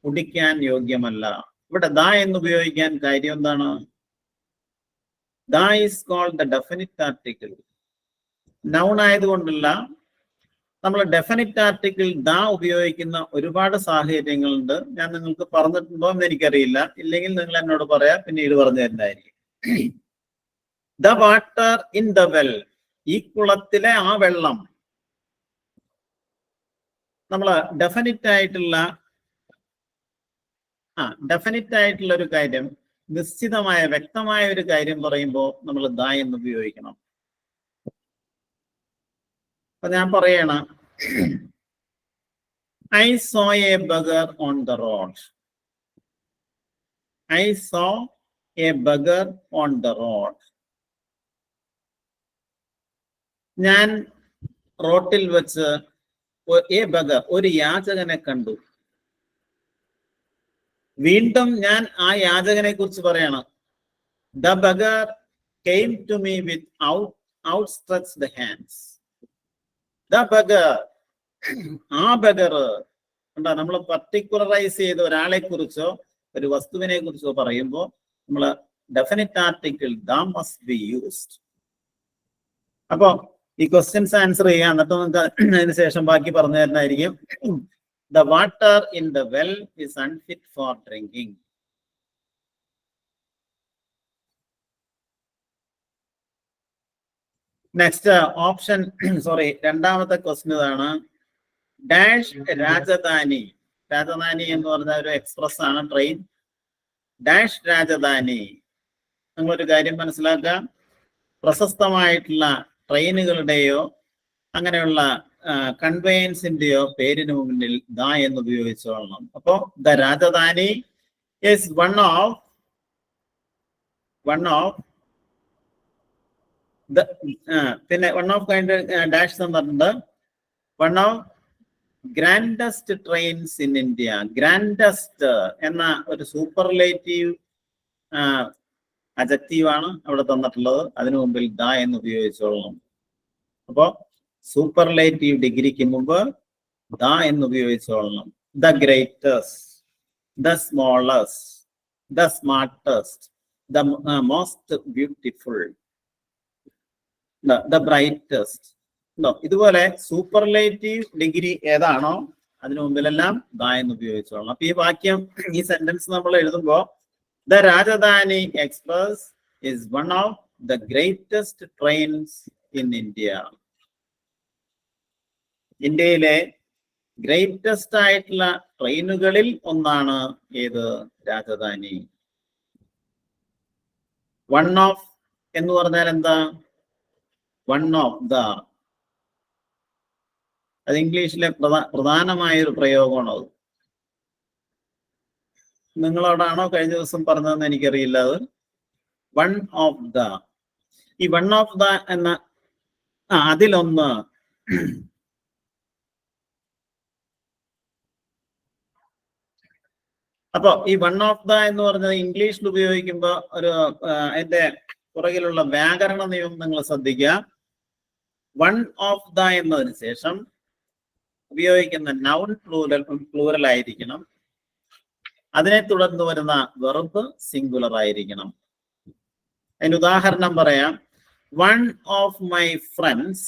കുടിക്കാൻ യോഗ്യമല്ല. ഇവിടെ ദ എന്ന് ഉപയോഗിക്കാൻ കാര്യം എന്താണ്? The is called the definite article. Noun ആയതുകൊണ്ടല്ല, നമ്മൾ ഡെഫിനിറ്റ് ആർട്ടിക്കിൾ ദ ഉപയോഗിക്കുന്ന ഒരുപാട് സാഹചര്യങ്ങളുണ്ട്. ഞാൻ നിങ്ങൾക്ക് പറഞ്ഞിട്ടുണ്ടോ എന്ന് എനിക്കറിയില്ല. ഇല്ലെങ്കിൽ നിങ്ങൾ എന്നോട് പറയാം, പിന്നീട് പറഞ്ഞു തരുന്നതായിരിക്കും. The water in the well, ഈ കുളത്തിലെ ആ വെള്ളം. നമ്മൾ ഡെഫിനിറ്റ് ആയിട്ടുള്ള ഒരു കാര്യം, നിശ്ചിതമായ വ്യക്തമായ ഒരു കാര്യം പറയുമ്പോൾ നമ്മൾ ദ എന്ന് ഉപയോഗിക്കണം. അപ്പൊ ഞാൻ പറയണ, I saw a beggar on the road. I saw a beggar on the road. ഞാൻ റോട്ടിൽ വെച്ച് ഒരു യാചകനെ കണ്ടു. വീണ്ടും ഞാൻ ആ യാചകനെ കുറിച്ച് പറയണം. The beggar came to me with outstretched hands. The beggar, ആ ബഗർ എന്താ, നമ്മൾ പർട്ടിക്കുലറൈസ് ചെയ്ത് ഒരാളെ കുറിച്ചോ ഒരു വസ്തുവിനെ കുറിച്ചോ പറയുമ്പോൾ നമ്മൾ definite article the must be used. അപ്പൊ ഈ ക്വസ്റ്റ്യൻസ് ആൻസർ ചെയ്യാം, എന്നിട്ട് നമുക്ക് അതിന് ശേഷം ബാക്കി പറഞ്ഞു തരുന്നതായിരിക്കും. The water in the well is unfit four drinking. Next option, രണ്ടാമത്തെ ക്വസ്റ്റ്യൻ ഇതാണ്. ഡാഷ് രാജധാനി. രാജധാനി എന്ന് പറഞ്ഞ ഒരു എക്സ്പ്രസ് ആണ്, ട്രെയിൻ. ഡാഷ് രാജധാനി. നിങ്ങളൊരു കാര്യം മനസ്സിലാക്കുക, പ്രശസ്തമായിട്ടുള്ള ട്രെയിനുകളുടെയോ അങ്ങനെയുള്ള കൺവെയൻസിന്റെയോ പേരിന് മുന്നിൽ ദ എന്ന് ഉപയോഗിച്ചോളണം. അപ്പോ the Rajdhani is one of പിന്നെ വൺ ഓഫ് കൈൻഡ് ഡാഷ് തന്നിട്ടുണ്ട്. One of grandest trains in India. Grandest എന്ന ഒരു സൂപ്പർലേറ്റീവ് അജക്റ്റീവ് ആണ് അവിടെ തന്നിട്ടുള്ളത്. അതിനു മുമ്പിൽ ദ എന്ന് ഉപയോഗിച്ചോളണം. അപ്പോ സൂപ്പർലേറ്റീവ് ഡിഗ്രിക്ക് മുമ്പ് ദ എന്ന് ഉപയോഗിച്ചോളണം. The greatest, the smallest, the smartest, the most beautiful, the brightest. ഇതുപോലെ സൂപ്പർലേറ്റീവ് ഡിഗ്രി ഏതാണോ അതിനു മുമ്പിലെല്ലാം ദ എന്ന് ഉപയോഗിച്ചോളണം. അപ്പൊ ഈ വാക്യം, ഈ സെന്റൻസ് നമ്മൾ എഴുതുമ്പോ the Rajdhani express is one of the greatest trains in India. ഇന്ത്യയിലെ ഗ്രേറ്റസ്റ്റ് ആയിട്ടുള്ള ട്രെയിനുകളിൽ ഒന്നാണ് ഏത്? രാജധാനി. വൺ ഓഫ് എന്ന് പറഞ്ഞാൽ എന്താ? One of the. അത് ഇംഗ്ലീഷിലെ പ്രധാനമായ ഒരു പ്രയോഗമാണ്. അത് നിങ്ങളോടാണോ കഴിഞ്ഞ ദിവസം പറഞ്ഞതെന്ന് എനിക്കറിയില്ല. അത് വൺ ഓഫ് ദ. ഈ വൺ ഓഫ് ദ എന്ന അതിലൊന്ന്. അപ്പൊ ഈ വൺ ഓഫ് ദ എന്ന് പറഞ്ഞത് ഇംഗ്ലീഷിൽ ഉപയോഗിക്കുമ്പോ ഒരു അതിന്റെ പുറകിലുള്ള വ്യാകരണ നിയമം നിങ്ങൾ ശ്രദ്ധിക്കുക. വൺ ഓഫ് ദ എന്നതിന് ശേഷം ഉപയോഗിക്കുന്ന നൗൺ പ്ലൂറൽ ആയിരിക്കണം. അതിനെ തുടർന്ന് വരുന്ന വെർബ് സിംഗുലർ ആയിരിക്കണം. അതിന് ഉദാഹരണം പറയാം. One of my friends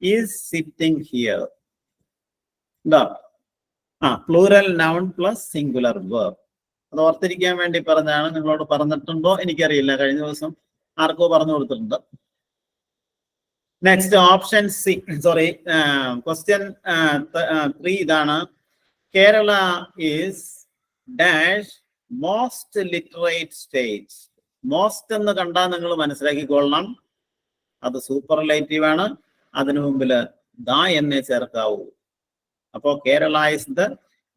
is sitting here. എന്താ? Plural noun plus singular verb. അത് ഓർത്തിരിക്കാൻ വേണ്ടി പറഞ്ഞാണ്. നിങ്ങളോട് പറഞ്ഞിട്ടുണ്ടോ എനിക്കറിയില്ല. കഴിഞ്ഞ ദിവസം ആർക്കോ പറഞ്ഞു കൊടുത്തിട്ടുണ്ട്. നെക്സ്റ്റ് ഓപ്ഷൻ സി, ക്വസ്റ്റ്യൻ 3 ഇതാണ്. Kerala is dash most literate state. Most എന്ന് കണ്ടാൽ നിങ്ങൾ മനസ്സിലാക്കിക്കൊള്ളണം, അത് സൂപ്പർലേറ്റീവ് ആണ്. അതിനു മുമ്പിൽ ദ എന്നേ ചേർക്കാവൂ. അപ്പോ Kerala is the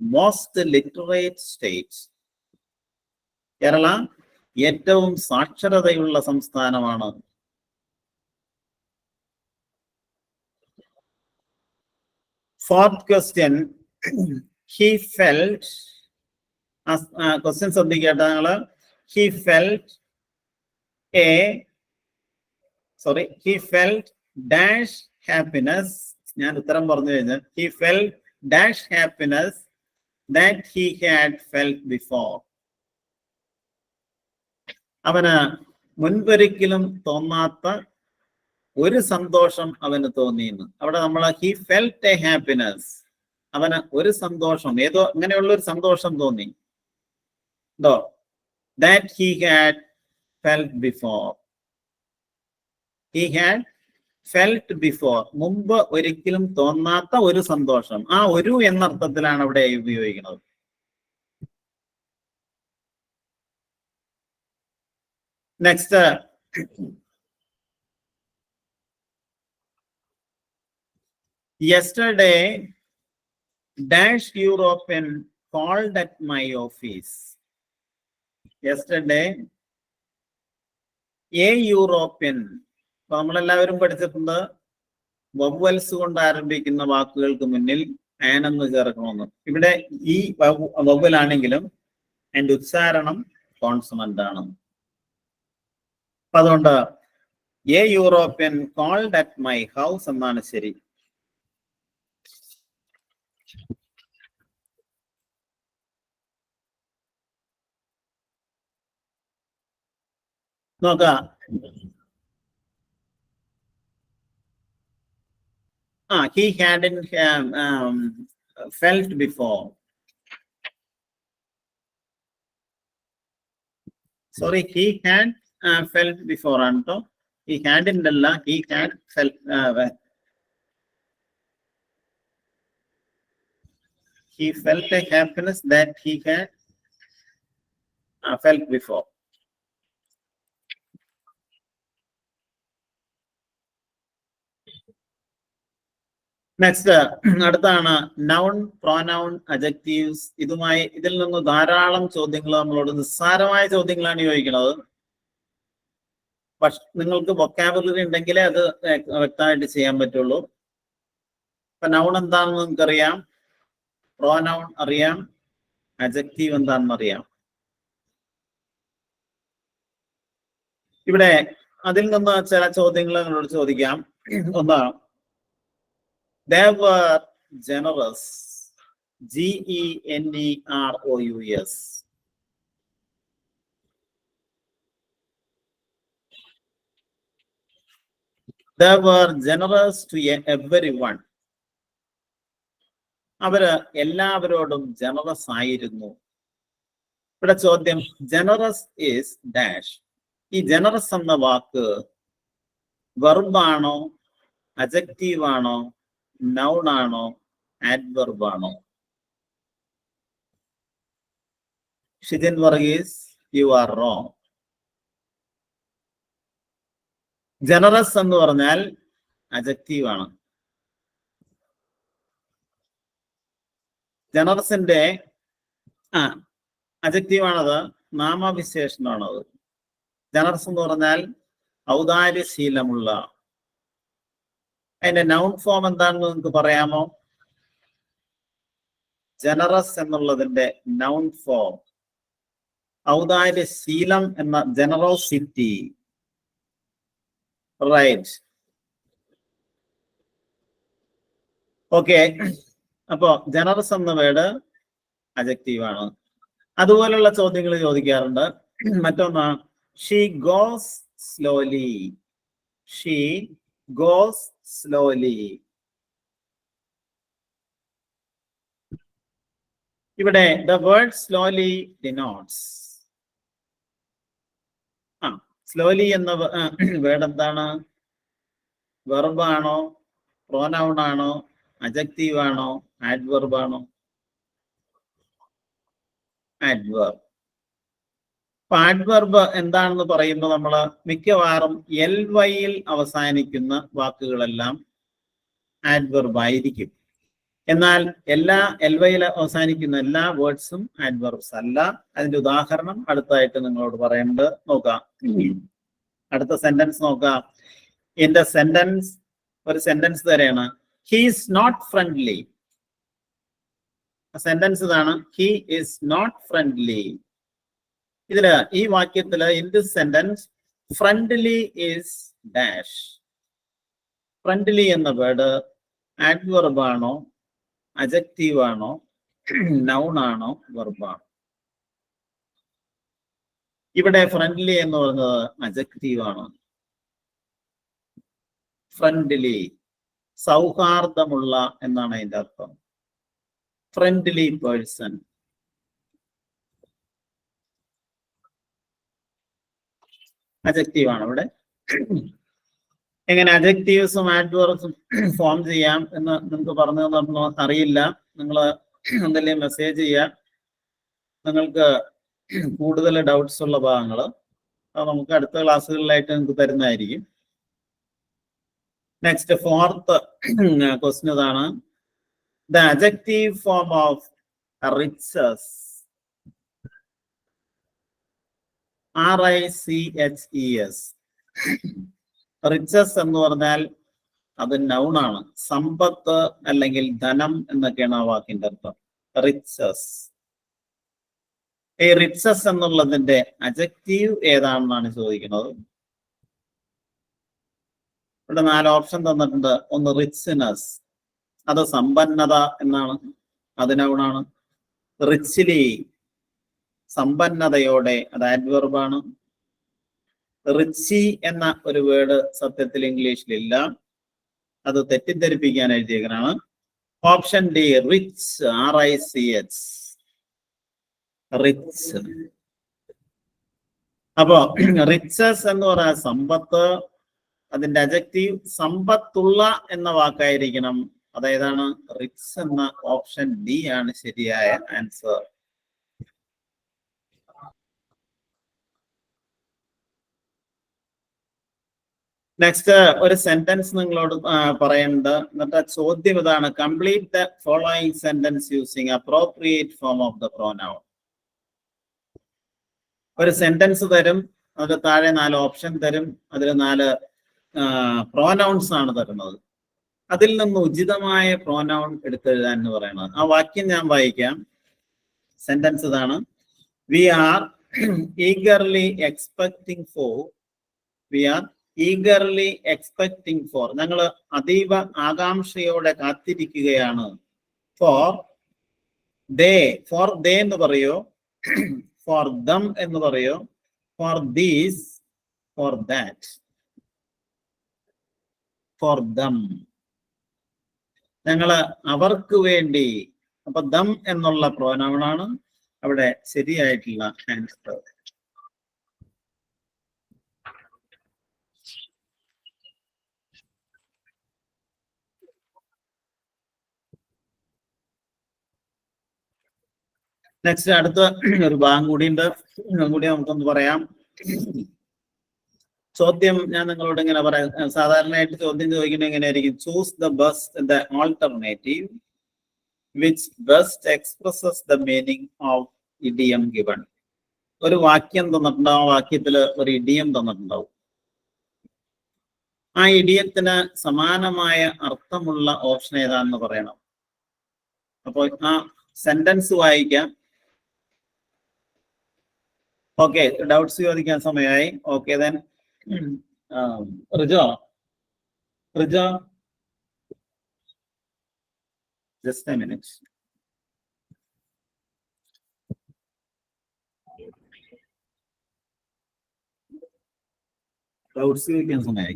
most literate state. Kerala ഏറ്റവും സാക്ഷരതയുള്ള സംസ്ഥാനമാണ്. Fourth question, he felt, ക്വസ്റ്റ്യൻ ശ്രദ്ധിക്കട്ടെ നിങ്ങള്. he felt dash happiness. ഞാൻ ഉത്തരം പറഞ്ഞു കഴിഞ്ഞാൽ he felt dash happiness that he had felt before. അവന് മുൻപൊരിക്കലും തോന്നാത്ത ഒരു സന്തോഷം അവന് തോന്നിയെന്ന്. അവിടെ നമ്മൾ ഹി ഫെൽറ്റ് എ ഹാപ്പിനെസ്, അവന് ഒരു സന്തോഷം, ഏതോ അങ്ങനെയുള്ള ഒരു സന്തോഷം തോന്നി. That he had felt before. He had felt before. മുമ്പ് ഒരിക്കലും തോന്നാത്ത ഒരു സന്തോഷം. ആ ഒരു എന്നർത്ഥത്തിലാണ് അവിടെ ഉപയോഗിക്കുന്നത്. Next, yesterday dash European called at my office. Yesterday a European. അപ്പൊ നമ്മളെല്ലാവരും പഠിച്ചിട്ടുണ്ട് വവ്വൽസ് കൊണ്ട് ആരംഭിക്കുന്ന വാക്കുകൾക്ക് മുന്നിൽ ആൻ എന്ന് ചേർക്കണമെന്ന്. ഇവിടെ ഈ വവ്വലാണെങ്കിലും അതിന്റെ ഉച്ചാരണം കോൺസണന്റ് ആണ്. അപ്പൊ അതുകൊണ്ട് a European called at my house എന്നാണ് ശരി. നോക്കാം. He hadn't felt before. Sorry, he had felt before. Anto, he hadn't alla, he had felt. He felt a happiness that he had felt before. Next, അടുത്താണ് noun, pronoun, adjectives. ഇതിൽ നിന്ന് ധാരാളം ചോദ്യങ്ങൾ നമ്മളോട് നിസ്സാരമായ ചോദ്യങ്ങളാണ് ചോദിക്കുന്നത്. പക്ഷെ നിങ്ങൾക്ക് വൊക്കാബുലറി ഉണ്ടെങ്കിലേ അത് വ്യക്തമായിട്ട് ചെയ്യാൻ പറ്റുള്ളൂ. ഇപ്പൊ നൗൺ എന്താണെന്ന് നിങ്ങൾക്കറിയാം, പ്രോനൗൺ അറിയാം, അഡ്ജക്റ്റീവ് എന്താണെന്ന് അറിയാം. ഇവിടെ അതിൽ നിന്ന് ചില ചോദ്യങ്ങൾ നിങ്ങളോട് ചോദിക്കാം. ഒന്നാണ്, they were generous. GENEROUS. They were generous to everyone. അവര് എല്ലാവരോടും ജനറസ് ആയിരുന്നു. ഇവിടെ ചോദ്യം, ജനറസ് ഈസ് ഡാഷ്. ഈ ജനറസ് എന്ന വാക്ക് വെർബാണോ, അഡ്ജക്റ്റീവ് ആണോ, നൗൺ ആണോ, ആഡ്വർബ് ആണോ? Shijin Varghese, you are wrong. Generous എന്ന് പറഞ്ഞാൽ അഡ്ജക്റ്റീവ് ആണ്. ജനറസിന്റെ അഡ്ജക്റ്റീവ് ആണത്, നാമവിശേഷണമാണത്. ജനറസ് എന്ന് പറഞ്ഞാൽ ഔദാര്യശീലമുള്ള. അതിന്റെ നൗൺ ഫോം എന്താണെന്ന് നിങ്ങൾക്ക് പറയാമോ? ജനറസ് എന്നുള്ളതിന്റെ നൗൺ ഫോം ഔദാര്യശീലം എന്ന ജനറോസിറ്റി. റൈറ്റ്. ഓക്കെ, അപ്പോ ജനറസ് എന്ന വേർഡ് അഡ്ജക്റ്റീവ് ആണ്. അതുപോലുള്ള ചോദ്യങ്ങൾ ചോദിക്കാറുണ്ട്. മറ്റൊന്ന്, she goes slowly. She goes slowly. ഇവിടെ the word slowly denotes. Slowly എന്ന വേർഡ് എന്താണ്? വെർബ് ആണോ, പ്രോനൗൺ ആണോ, അഡ്ജക്റ്റീവ് ആണോ, ആഡ്വർബ് ആണോ? ആഡ്വർബ്. ആഡ്വർബ് എന്താണെന്ന് പറയുമ്പോൾ നമ്മൾ മിക്കവാറും LY-യിൽ അവസാനിക്കുന്ന വാക്കുകളെല്ലാം ആഡ്വർബ് ആയിരിക്കും. എന്നാൽ എല്ലാ LY-യിൽ അവസാനിക്കുന്ന എല്ലാ വേർഡ്സും ആഡ്വർബ്സ് അല്ല. അതിന്റെ ഉദാഹരണം അടുത്തായിട്ട് നിങ്ങളോട് പറയുന്നത് നോക്കാം. അടുത്ത സെന്റൻസ് നോക്കാം. എന്റെ സെന്റൻസ് ഒരു സെന്റൻസ് തരെയാണ്, he is not friendly. Sentence ഇതാണ്, ഹി ഈസ് നോട്ട് ഫ്രണ്ട്ലി. ഇതില് ഈ വാക്യത്തില് in this sentence friendly is dash. Friendly എന്ന വേർഡ് ആഡ്വർബ് ആണോ, അഡ്ജക്റ്റീവ് ആണോ, നൗൺ ആണോ വെർബാണോ? ഇവിടെ ഫ്രണ്ട്ലി എന്ന് പറയുന്നത് അജക്റ്റീവ് ആണ്. ഫ്രണ്ട്ലി സൗഹാർദ്ദമുള്ള എന്നാണ് അതിന്റെ അർത്ഥം. Friendly person. അജക്റ്റീവ് ആണ് ഇവിടെ. എങ്ങനെ അജക്റ്റീവ്സും ആഡ്വർബ്സും ഫോം ചെയ്യാം എന്ന് നിങ്ങൾക്ക് പറഞ്ഞു തന്നോ അറിയില്ല. നിങ്ങൾ എന്തെങ്കിലും മെസ്സേജ് ചെയ്യാം. നിങ്ങൾക്ക് കൂടുതൽ ഡൗട്ട്സ് ഉള്ള ഭാഗങ്ങൾ അത് നമുക്ക് അടുത്ത ക്ലാസ്സുകളിലായിട്ട് നിങ്ങൾക്ക് തരുന്നതായിരിക്കും. നെക്സ്റ്റ് ഫോർത്ത് ക്വസ്റ്റ്യൻ ഇതാണ്. The adjective form of riches. RICHES. Riches എന്ന് പറഞ്ഞാൽ അത് നൗൺ ആണ്. സമ്പത്ത് അല്ലെങ്കിൽ ധനം എന്നൊക്കെയാണ് ആ വാക്കിന്റെ അർത്ഥം. റിച്ചസ്. ഈ റിച്ചസ് എന്നുള്ളതിന്റെ അജക്റ്റീവ് ഏതാണെന്നാണ് ചോദിക്കുന്നത്. ഇവിടെ 4 ഓപ്ഷൻ തന്നിട്ടുണ്ട്. ഒന്ന് റിച്ച്നെസ്, അത് സമ്പന്നത എന്നാണ്, അത് നൗണാണ്. റിച്ച്ലി സമ്പന്നതയോടെ, അത് ആഡ്വർബാണ്. റിച്ചി എന്ന ഒരു വേർഡ് സത്യത്തിൽ ഇംഗ്ലീഷിലില്ല, അത് തെറ്റിദ്ധരിപ്പിക്കാൻ എഴുതിയേക്കാണ്. Option D rich, RICH, rich. അപ്പോ റിച്ചസ് എന്ന് പറയാൻ സമ്പത്ത്, അതിന്റെ അജക്റ്റീവ് സമ്പത്തുള്ള എന്ന വാക്കായിരിക്കണം. അതേതാണ്? റിച്ച് എന്ന ഓപ്ഷൻ ഡി ആണ് ശരിയായ ആൻസർ. നെക്സ്റ്റ് ഒരു സെന്റൻസ് നിങ്ങളോട് പറയേണ്ടത്. എന്നിട്ട് ചോദ്യം ഇതാണ്: complete the following sentence using appropriate form of the pronoun. ഒരു സെന്റൻസ് തരും, അതിൽ താഴെ 4 ഓപ്ഷൻ തരും, അതിൽ 4 പ്രോനൗൺസ് ആണ് തരുന്നത്. അതിൽ നിന്ന് ഉചിതമായ പ്രോനൗൺ എടുത്തെഴുതാൻ എന്ന് പറയുന്നത്. ആ വാക്യം ഞാൻ വായിക്കാം. സെന്റൻസ് ഇതാണ്: we are eagerly expecting for. We are eagerly expecting for. ഞങ്ങൾ അതീവ ആകാംക്ഷയോടെ കാത്തിരിക്കുകയാണ്. For they. ഫോർ ദേ എന്ന് പറയോ, ഫോർ ദം എന്ന് പറയോ, for these, for that? For them. ഞങ്ങള് അവർക്ക് വേണ്ടി. അപ്പൊ ദം എന്നുള്ള പ്രോനൗണാണ് അവിടെ ശരിയായിട്ടുള്ള ആൻസർ. നെക്സ്റ്റ് അടുത്ത ഒരു ഭാഗം കൂടിയുണ്ട്, കൂടി നമുക്കൊന്ന് പറയാം. ചോദ്യം ഞാൻ നിങ്ങളോട് ഇങ്ങനെ പറയാം. സാധാരണയായിട്ട് ചോദ്യം ചോദിക്കുന്നത് എങ്ങനെയായിരിക്കും? Choose the best the alternative which best expresses the meaning of idiom given. ഒരു വാക്യം തന്നിട്ടുണ്ടാവും, ആ വാക്യത്തിൽ ഒരു ഇഡിയം തന്നിട്ടുണ്ടാവും. ആ ഇഡിയത്തിന് സമാനമായ അർത്ഥമുള്ള ഓപ്ഷൻ ഏതാണെന്ന് പറയണം. അപ്പോൾ ആ സെന്റൻസ് വായിക്കാം. ഓക്കെ, ഡൗട്ട്സ് ചോദിക്കാൻ സമയമായി. Okay, then Rijo, just A minute. Doubts ചോദിക്കാൻ സമയമായി.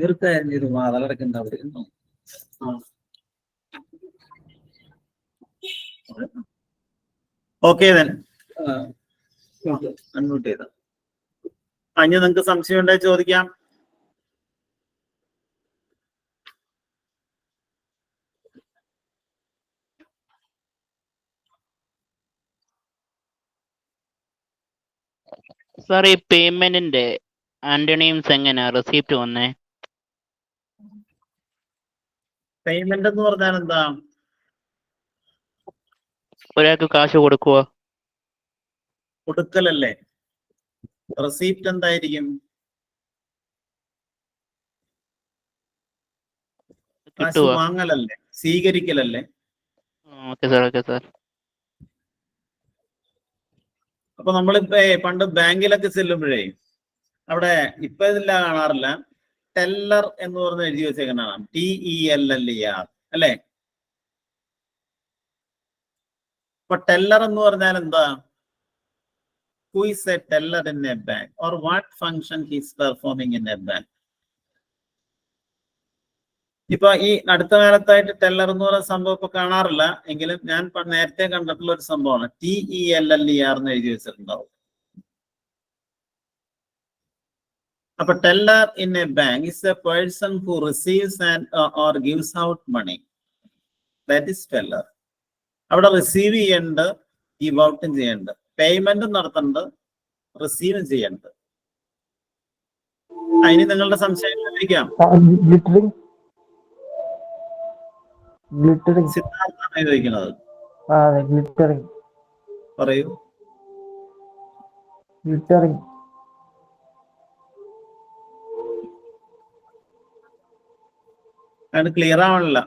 തീർച്ചയായും ഇത് വാതലടക്കുണ്ടാവും. ഓക്കെ, ദെൻ അൺമ്യൂട്ട് ചെയ്ത. അഞ്ഞ് നിങ്ങൾക്ക് സംശയം ഉണ്ടെങ്കിൽ ചോദിക്കാം. സാർ, ഈ പേയ്മെന്റിന്റെ ആന്റണിംസ് എങ്ങനെയാ റെസിപ്റ്റ് വന്നേ? പേയ്മെന്റ് എന്ന് പറഞ്ഞാൽ എന്താ? ഒരാൾക്ക് കാശ് കൊടുക്കുക. കൊടുക്കലല്ലേ. റെസിപ്റ്റ് എന്തായിരിക്കും? കാശ് വാങ്ങലല്ലേ, സ്വീകരിക്കലല്ലേ. Okay sir, okay sir. അപ്പൊ നമ്മളിപ്പോ പണ്ട് ബാങ്കിലൊക്കെ ചെല്ലുമ്പോഴേ അവിടെ ഇപ്പൊ ഇതെല്ലാം കാണാറില്ല, ടെല്ലർ എന്ന് പറഞ്ഞ് എഴുതി വെച്ചേക്കുന്നതാണ്. TELLER അല്ലേ? അപ്പൊ ടെല്ലർ എന്ന് പറഞ്ഞാൽ എന്താ? Who is a teller in a bank, or what function he is performing in a bank? ഇപ്പൊ ഈ അടുത്ത കാലത്തായിട്ട് ടെല്ലർ എന്ന് പറയുന്ന സംഭവം ഇപ്പൊ കാണാറില്ല, എങ്കിലും ഞാൻ നേരത്തെ കണ്ടിട്ടുള്ള ഒരു സംഭവമാണ്. TELLER എന്ന് എഴുതി വെച്ചിട്ടുണ്ടാവും. അപ്പൊ teller in a bank is a person who receives and or gives out money. That is teller. അവിടെ റിസീവ് ചെയ്യേണ്ട, ഗിവ് ഔട്ടും ചെയ്യേണ്ട, പേയ്മെന്റും നടത്തേണ്ടത്, റിസീവും ചെയ്യേണ്ടത്. അതിന് നിങ്ങളുടെ സംശയം ചോദിക്കാം. സിദ്ധാർത്ഥാണ് ചോദിക്കുന്നത്. പറയൂ. അത് ക്ലിയർ ആവണില്ല.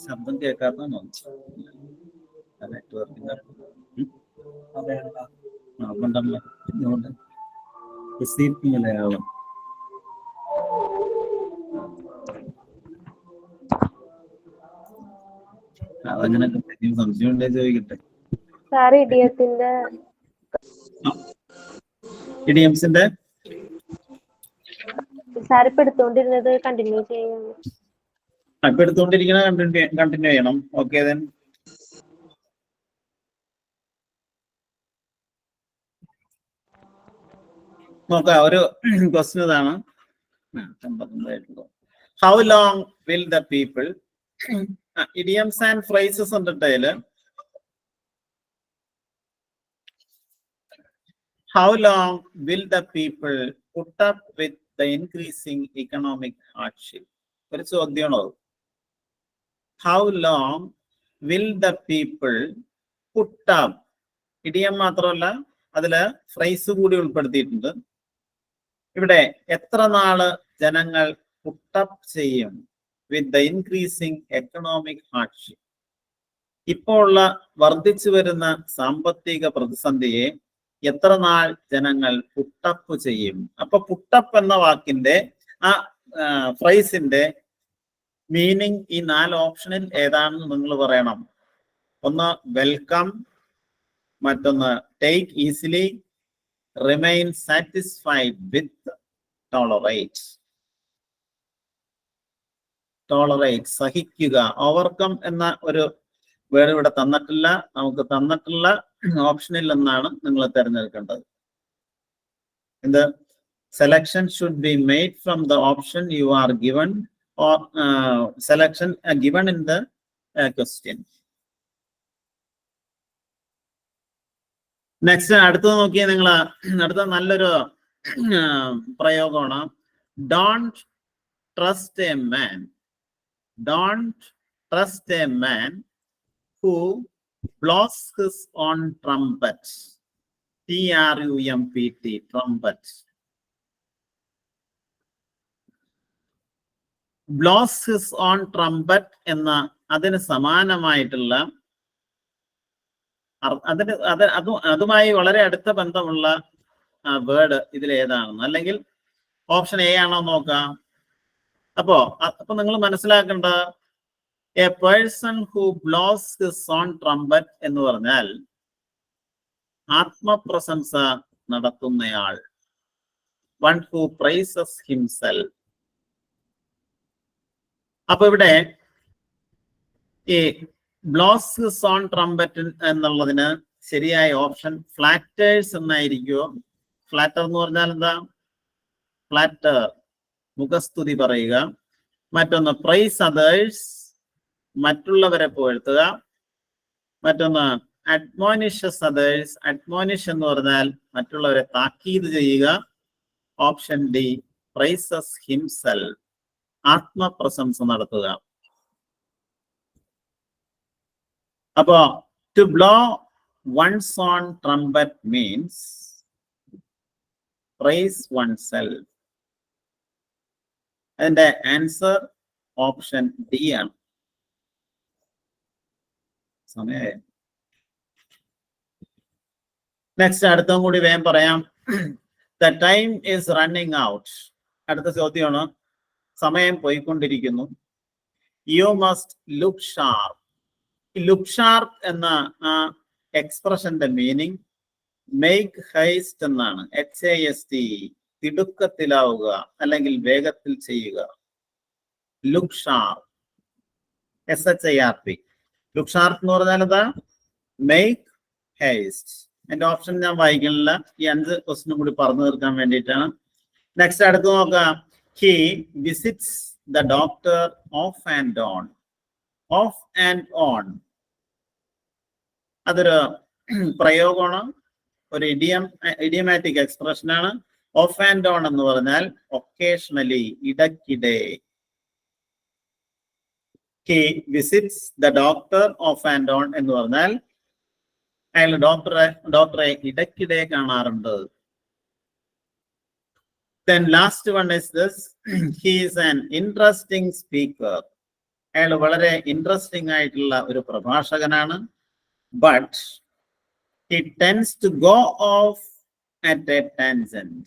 ശബ്ദം കേൾക്കാത്തതാണോ? നെറ്റ്വർക്കിന്റെ മലയാളം. അതങ്ങനെ സംശയം ഉണ്ടേ ചോദിക്കട്ടെ. ഇഡിയംസിന്റെ എടുത്തോണ്ടിരുന്നത് കണ്ടിന്യൂ ചെയ്യണം. ഇപ്പൊ എടുത്തോണ്ടിരിക്കണ കണ്ടിന്യൂ ചെയ്യണം. ഓക്കെ, ദെൻ നോക്കാം. ഒരു ക്വസ്റ്റ്യൻ ഇതാണ്. How long will the people, idioms and phrases ഉണ്ടിട്ടതില് how long will the people put up with the increasing economic hardship? ഒരു ചോദ്യമാണോ? How long will the people put up, idiom മാത്രമല്ല അതില് phrase കൂടി ഉൾപ്പെടുത്തിയിട്ടുണ്ട്. ഇവിടെ എത്ര നാള് ജനങ്ങൾ പുട്ടപ്പ് ചെയ്യും വിത്ത് ദ ഇൻക്രീസിങ് എക്കണോമിക് ഹാർഡ്ഷിപ്പ്? ഇപ്പോൾ ഉള്ള വർദ്ധിച്ചു വരുന്ന സാമ്പത്തിക പ്രതിസന്ധിയെ എത്ര നാൾ ജനങ്ങൾ പുട്ടപ്പ് ചെയ്യും? അപ്പൊ പുട്ടപ്പ് എന്ന വാക്കിന്റെ ആ ഫ്രേസിന്റെ മീനിങ് ഈ 4 ഓപ്ഷനിൽ ഏതാണെന്ന് നിങ്ങൾ പറയണം. ഒന്ന് വെൽക്കം, മറ്റൊന്ന് take easily, remain satisfied with, tolerate. Tolerate സഹിക്കുക. ഓവർകം എന്ന ഒരു വേർഡ് ഇവിടെ തന്നിട്ടില്ല. നമുക്ക് തന്നിട്ടുള്ള ഓപ്ഷനിൽ നിന്നാണ് നിങ്ങൾ തിരഞ്ഞെടുക്കേണ്ടത്. എന്ത്? Selection should be made from the option you are given or selection given in the question. Next അടുത്തത് നോക്കിയാൽ നിങ്ങൾ, അടുത്ത നല്ലൊരു പ്രയോഗമാണ്. Don't trust a man, don't trust a man who blows his own trumpet. TRUMPT, trumpet. Blows his own trumpet എന്ന അതിന് സമാനമായിട്ടുള്ള, അതുമായി വളരെ അടുത്ത ബന്ധമുള്ള വേർഡ് ഇതിൽ ഏതാണെന്ന്, അല്ലെങ്കിൽ ഓപ്ഷൻ എ ആണോ നോക്കാം. അപ്പൊ നിങ്ങൾ മനസ്സിലാക്കേണ്ട, a person who blows his own trumpet എന്ന് പറഞ്ഞാൽ ആത്മപ്രശംസ നടത്തുന്നയാൾ. One who praises himself. അപ്പൊ ഇവിടെ ഈ ബ്ലോസ് ഹിസ് ഓൺ ട്രംപറ്റ് എന്നുള്ളതിന് ശരിയായ ഓപ്ഷൻ ഫ്ലാറ്റേഴ്സ് എന്നായിരിക്കുമോ? ഫ്ലാറ്റർ എന്ന് പറഞ്ഞാൽ എന്താ? ഫ്ലാറ്റർ, മുഖസ്തുതി പറയുക. മറ്റൊന്ന് പ്രൈസ് അതേഴ്സ്, മറ്റുള്ളവരെ പുകഴ്ത്തുക. മറ്റൊന്ന് അഡ്മോണിഷസ് അതേഴ്സ്, അഡ്മോണിഷ് എന്ന് പറഞ്ഞാൽ മറ്റുള്ളവരെ താക്കീത് ചെയ്യുക. ഓപ്ഷൻ ഡി, പ്രൈസസ് ഹിംസെൽഫ്, ആത്മപ്രശംസ നടത്തുക. അപ്പോ to blow one's own trumpet means praise oneself. അതിന്റെ ആൻസർ ഓപ്ഷൻ ഡി ആണ്. സമയം നെക്സ്റ്റ് അടുത്തും കൂടി വേഗം പറയാം. The time is running out. അടുത്ത ചോദ്യമാണ്, സമയം പോയിക്കൊണ്ടിരിക്കുന്നു. You must look sharp. Look sharp എന്ന എക്സ്പ്രഷന്റെ മീനിങ് make haste എന്നാണ്. HAST, തിടുക്കത്തിലാവുക അല്ലെങ്കിൽ വേഗത്തിൽ ചെയ്യുക. Look sharp, SHARP. Look sharp എന്ന് പറഞ്ഞാൽ എന്താ? Make haste. എന്റെ ഓപ്ഷൻ ഞാൻ വായിക്കണില്ല, ഈ 5 ക്വസ്റ്റിനും കൂടി പറഞ്ഞു തീർക്കാൻ വേണ്ടിയിട്ടാണ്. നെക്സ്റ്റ് അടുത്ത് നോക്കാം. He visits the doctor off and on. Off and on അതൊരു പ്രയോഗമാണ്, ഒരു ഇഡിയമാറ്റിക് എക്സ്പ്രഷൻ ആണ്. ഓഫ് ആൻഡ് ഓൺ എന്ന് പറഞ്ഞാൽ ഒക്കേഷണലി, ഇടയ്ക്കിടെ. He visits the doctor off and on എന്ന് പറഞ്ഞാൽ അയാൾ ഡോക്ടറെ ഇടയ്ക്കിടെ കാണാറുണ്ട്. Then last one is this. He is an interesting speaker. അയാൾ വളരെ ഇൻട്രസ്റ്റിംഗ് ആയിട്ടുള്ള ഒരു പ്രഭാഷകനാണ്. But he tends to go off at a tangent.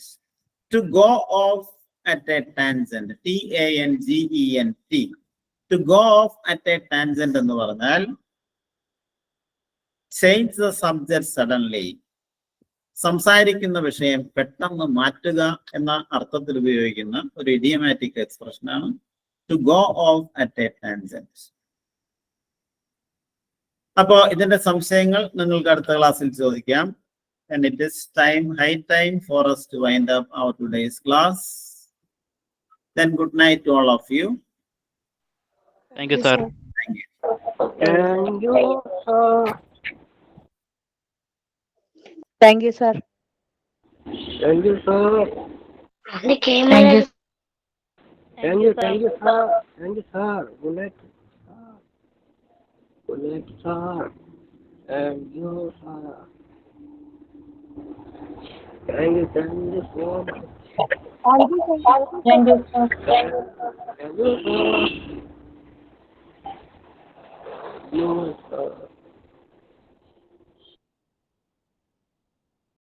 To go off at a tangent. TANGENT. To go off at a tangent എന്ന് പറഞ്ഞാൽ change the subject suddenly. സംസാരിക്കുന്ന വിഷയം പെട്ടെന്ന് മാറ്റുക എന്ന അർത്ഥത്തിൽ ഉപയോഗിക്കുന്ന ഒരു ഇഡിയമാറ്റിക് എക്സ്പ്രഷൻ ആണ് to go off at a tangent. അപ്പോ ഇതിന്റെ സംശയങ്ങൾ നിങ്ങൾക്ക് അടുത്ത ക്ലാസ്സിൽ ചോദിക്കാം. And it is high time for us to wind up our today's class. Then good night to all of you. Thank you, sir. Thank you. Thank you, sir. Thank you, sir. Thank you, sir. Thank you. Thank you, sir. Thank you, sir. Good night, sir. Good night, sir. Thank you, sir. Thank you so much. Thank you, sir. Thank you, sir. You, sir.